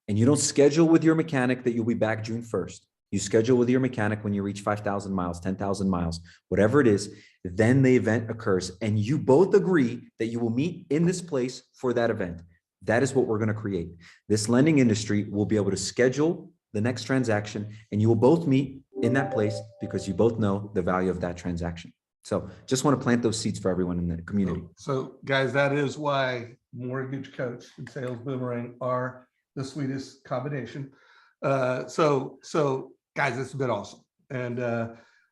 And you don't schedule with your mechanic that you'll be back June 1st. You schedule with your mechanic when you reach 5,000 miles, 10,000 miles, whatever it is, then the event occurs. And you both agree that you will meet in this place for that event. That is what we're going to create. This lending industry will be able to schedule the next transaction, and you will both meet in that place because you both know the value of that transaction. So just want to plant those seeds for everyone in the community. So guys, that is why Mortgage Coach and Sales Boomerang are the sweetest combination. So guys, it's been awesome. And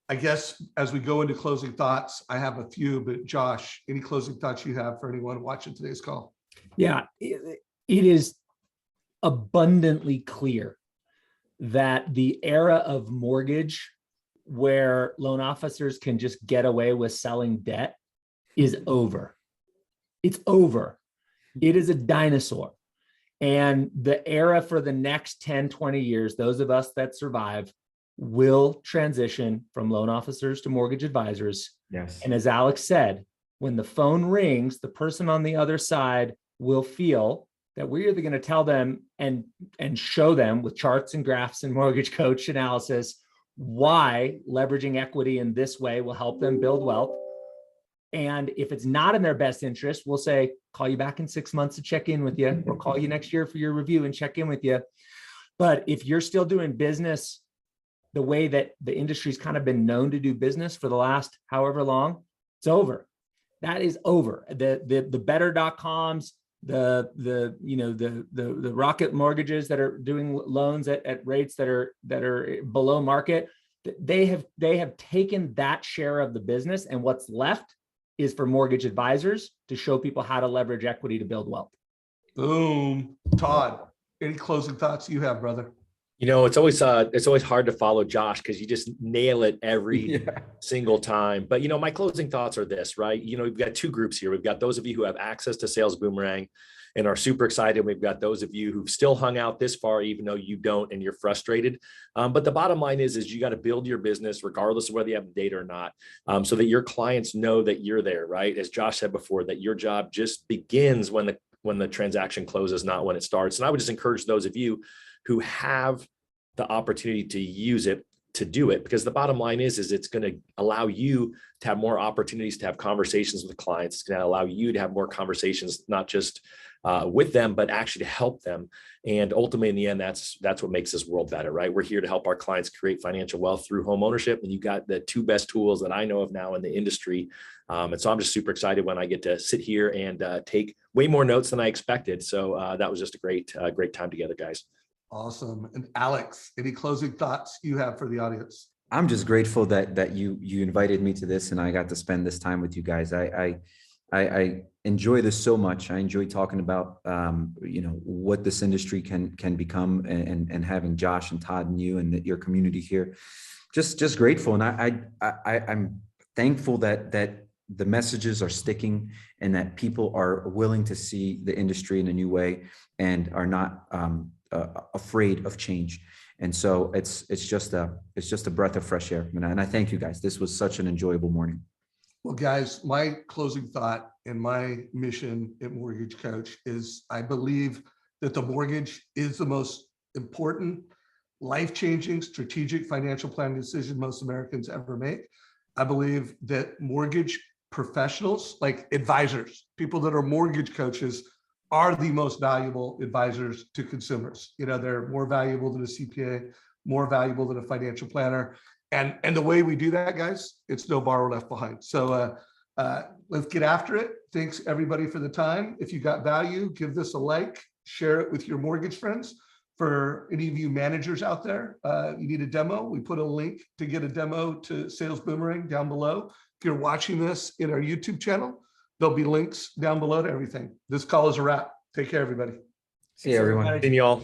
I guess as we go into closing thoughts, I have a few, but Josh, any closing thoughts you have for anyone watching today's call? Yeah, it is abundantly clear that the era of mortgage where loan officers can just get away with selling debt is over. It's over. It is a dinosaur. And the era for the next 10, 20 years, those of us that survive will transition from loan officers to mortgage advisors. Yes. And as Alex said, when the phone rings, the person on the other side will feel that we're either going to tell them and show them with charts and graphs and Mortgage Coach analysis why leveraging equity in this way will help them build wealth. And if it's not in their best interest, we'll say, call you back in 6 months to check in with you, or call you next year for your review and check in with you. But if you're still doing business the way that the industry's kind of been known to do business for the last however long, it's over. That is over. The better.coms, the rocket mortgages that are doing loans at rates that are below market, they have taken that share of the business, and what's left is for mortgage advisors to show people how to leverage equity to build wealth. Boom. Todd, any closing thoughts you have, brother? It's always hard to follow Josh because you just nail it every single time. But my closing thoughts are this, right? We've got two groups here. We've got those of you who have access to Sales Boomerang and are super excited. We've got those of you who've still hung out this far, even though you don't and you're frustrated. But the bottom line is you got to build your business regardless of whether you have the data or not, so that your clients know that you're there, right? As Josh said before, that your job just begins when the transaction closes, not when it starts. And I would just encourage those of you who have the opportunity to use it to do it, because the bottom line is it's going to allow you to have more opportunities to have conversations with clients. It's going to allow you to have more conversations, not just with them, but actually to help them. And ultimately, in the end, that's what makes this world better, right? We're here to help our clients create financial wealth through home ownership. And you got the two best tools that I know of now in the industry. And so I'm just super excited when I get to sit here and take way more notes than I expected. So that was just a great time together, guys. Awesome. And Alex, any closing thoughts you have for the audience? I'm just grateful that you invited me to this and I got to spend this time with you guys. I enjoy this so much. I enjoy talking about what this industry can become, and having Josh and Todd and you and your community here. Just grateful, and I'm thankful that the messages are sticking and that people are willing to see the industry in a new way and are not afraid of change. And so it's just a breath of fresh air. And I thank you guys. This was such an enjoyable morning. Well, guys, my closing thought and my mission at Mortgage Coach is I believe that the mortgage is the most important, life-changing, strategic financial planning decision most Americans ever make. I believe that mortgage professionals, like advisors, people that are mortgage coaches, are the most valuable advisors to consumers. They're more valuable than a CPA, more valuable than a financial planner. And the way we do that, guys, it's no borrow left behind. So let's get after it. Thanks everybody for the time. If you got value, give this a like, share it with your mortgage friends. For any of you managers out there, you need a demo, we put a link to get a demo to Sales Boomerang down below. If you're watching this in our YouTube channel, there'll be links down below to everything. This call is a wrap. Take care, everybody. See you, everyone. See you all.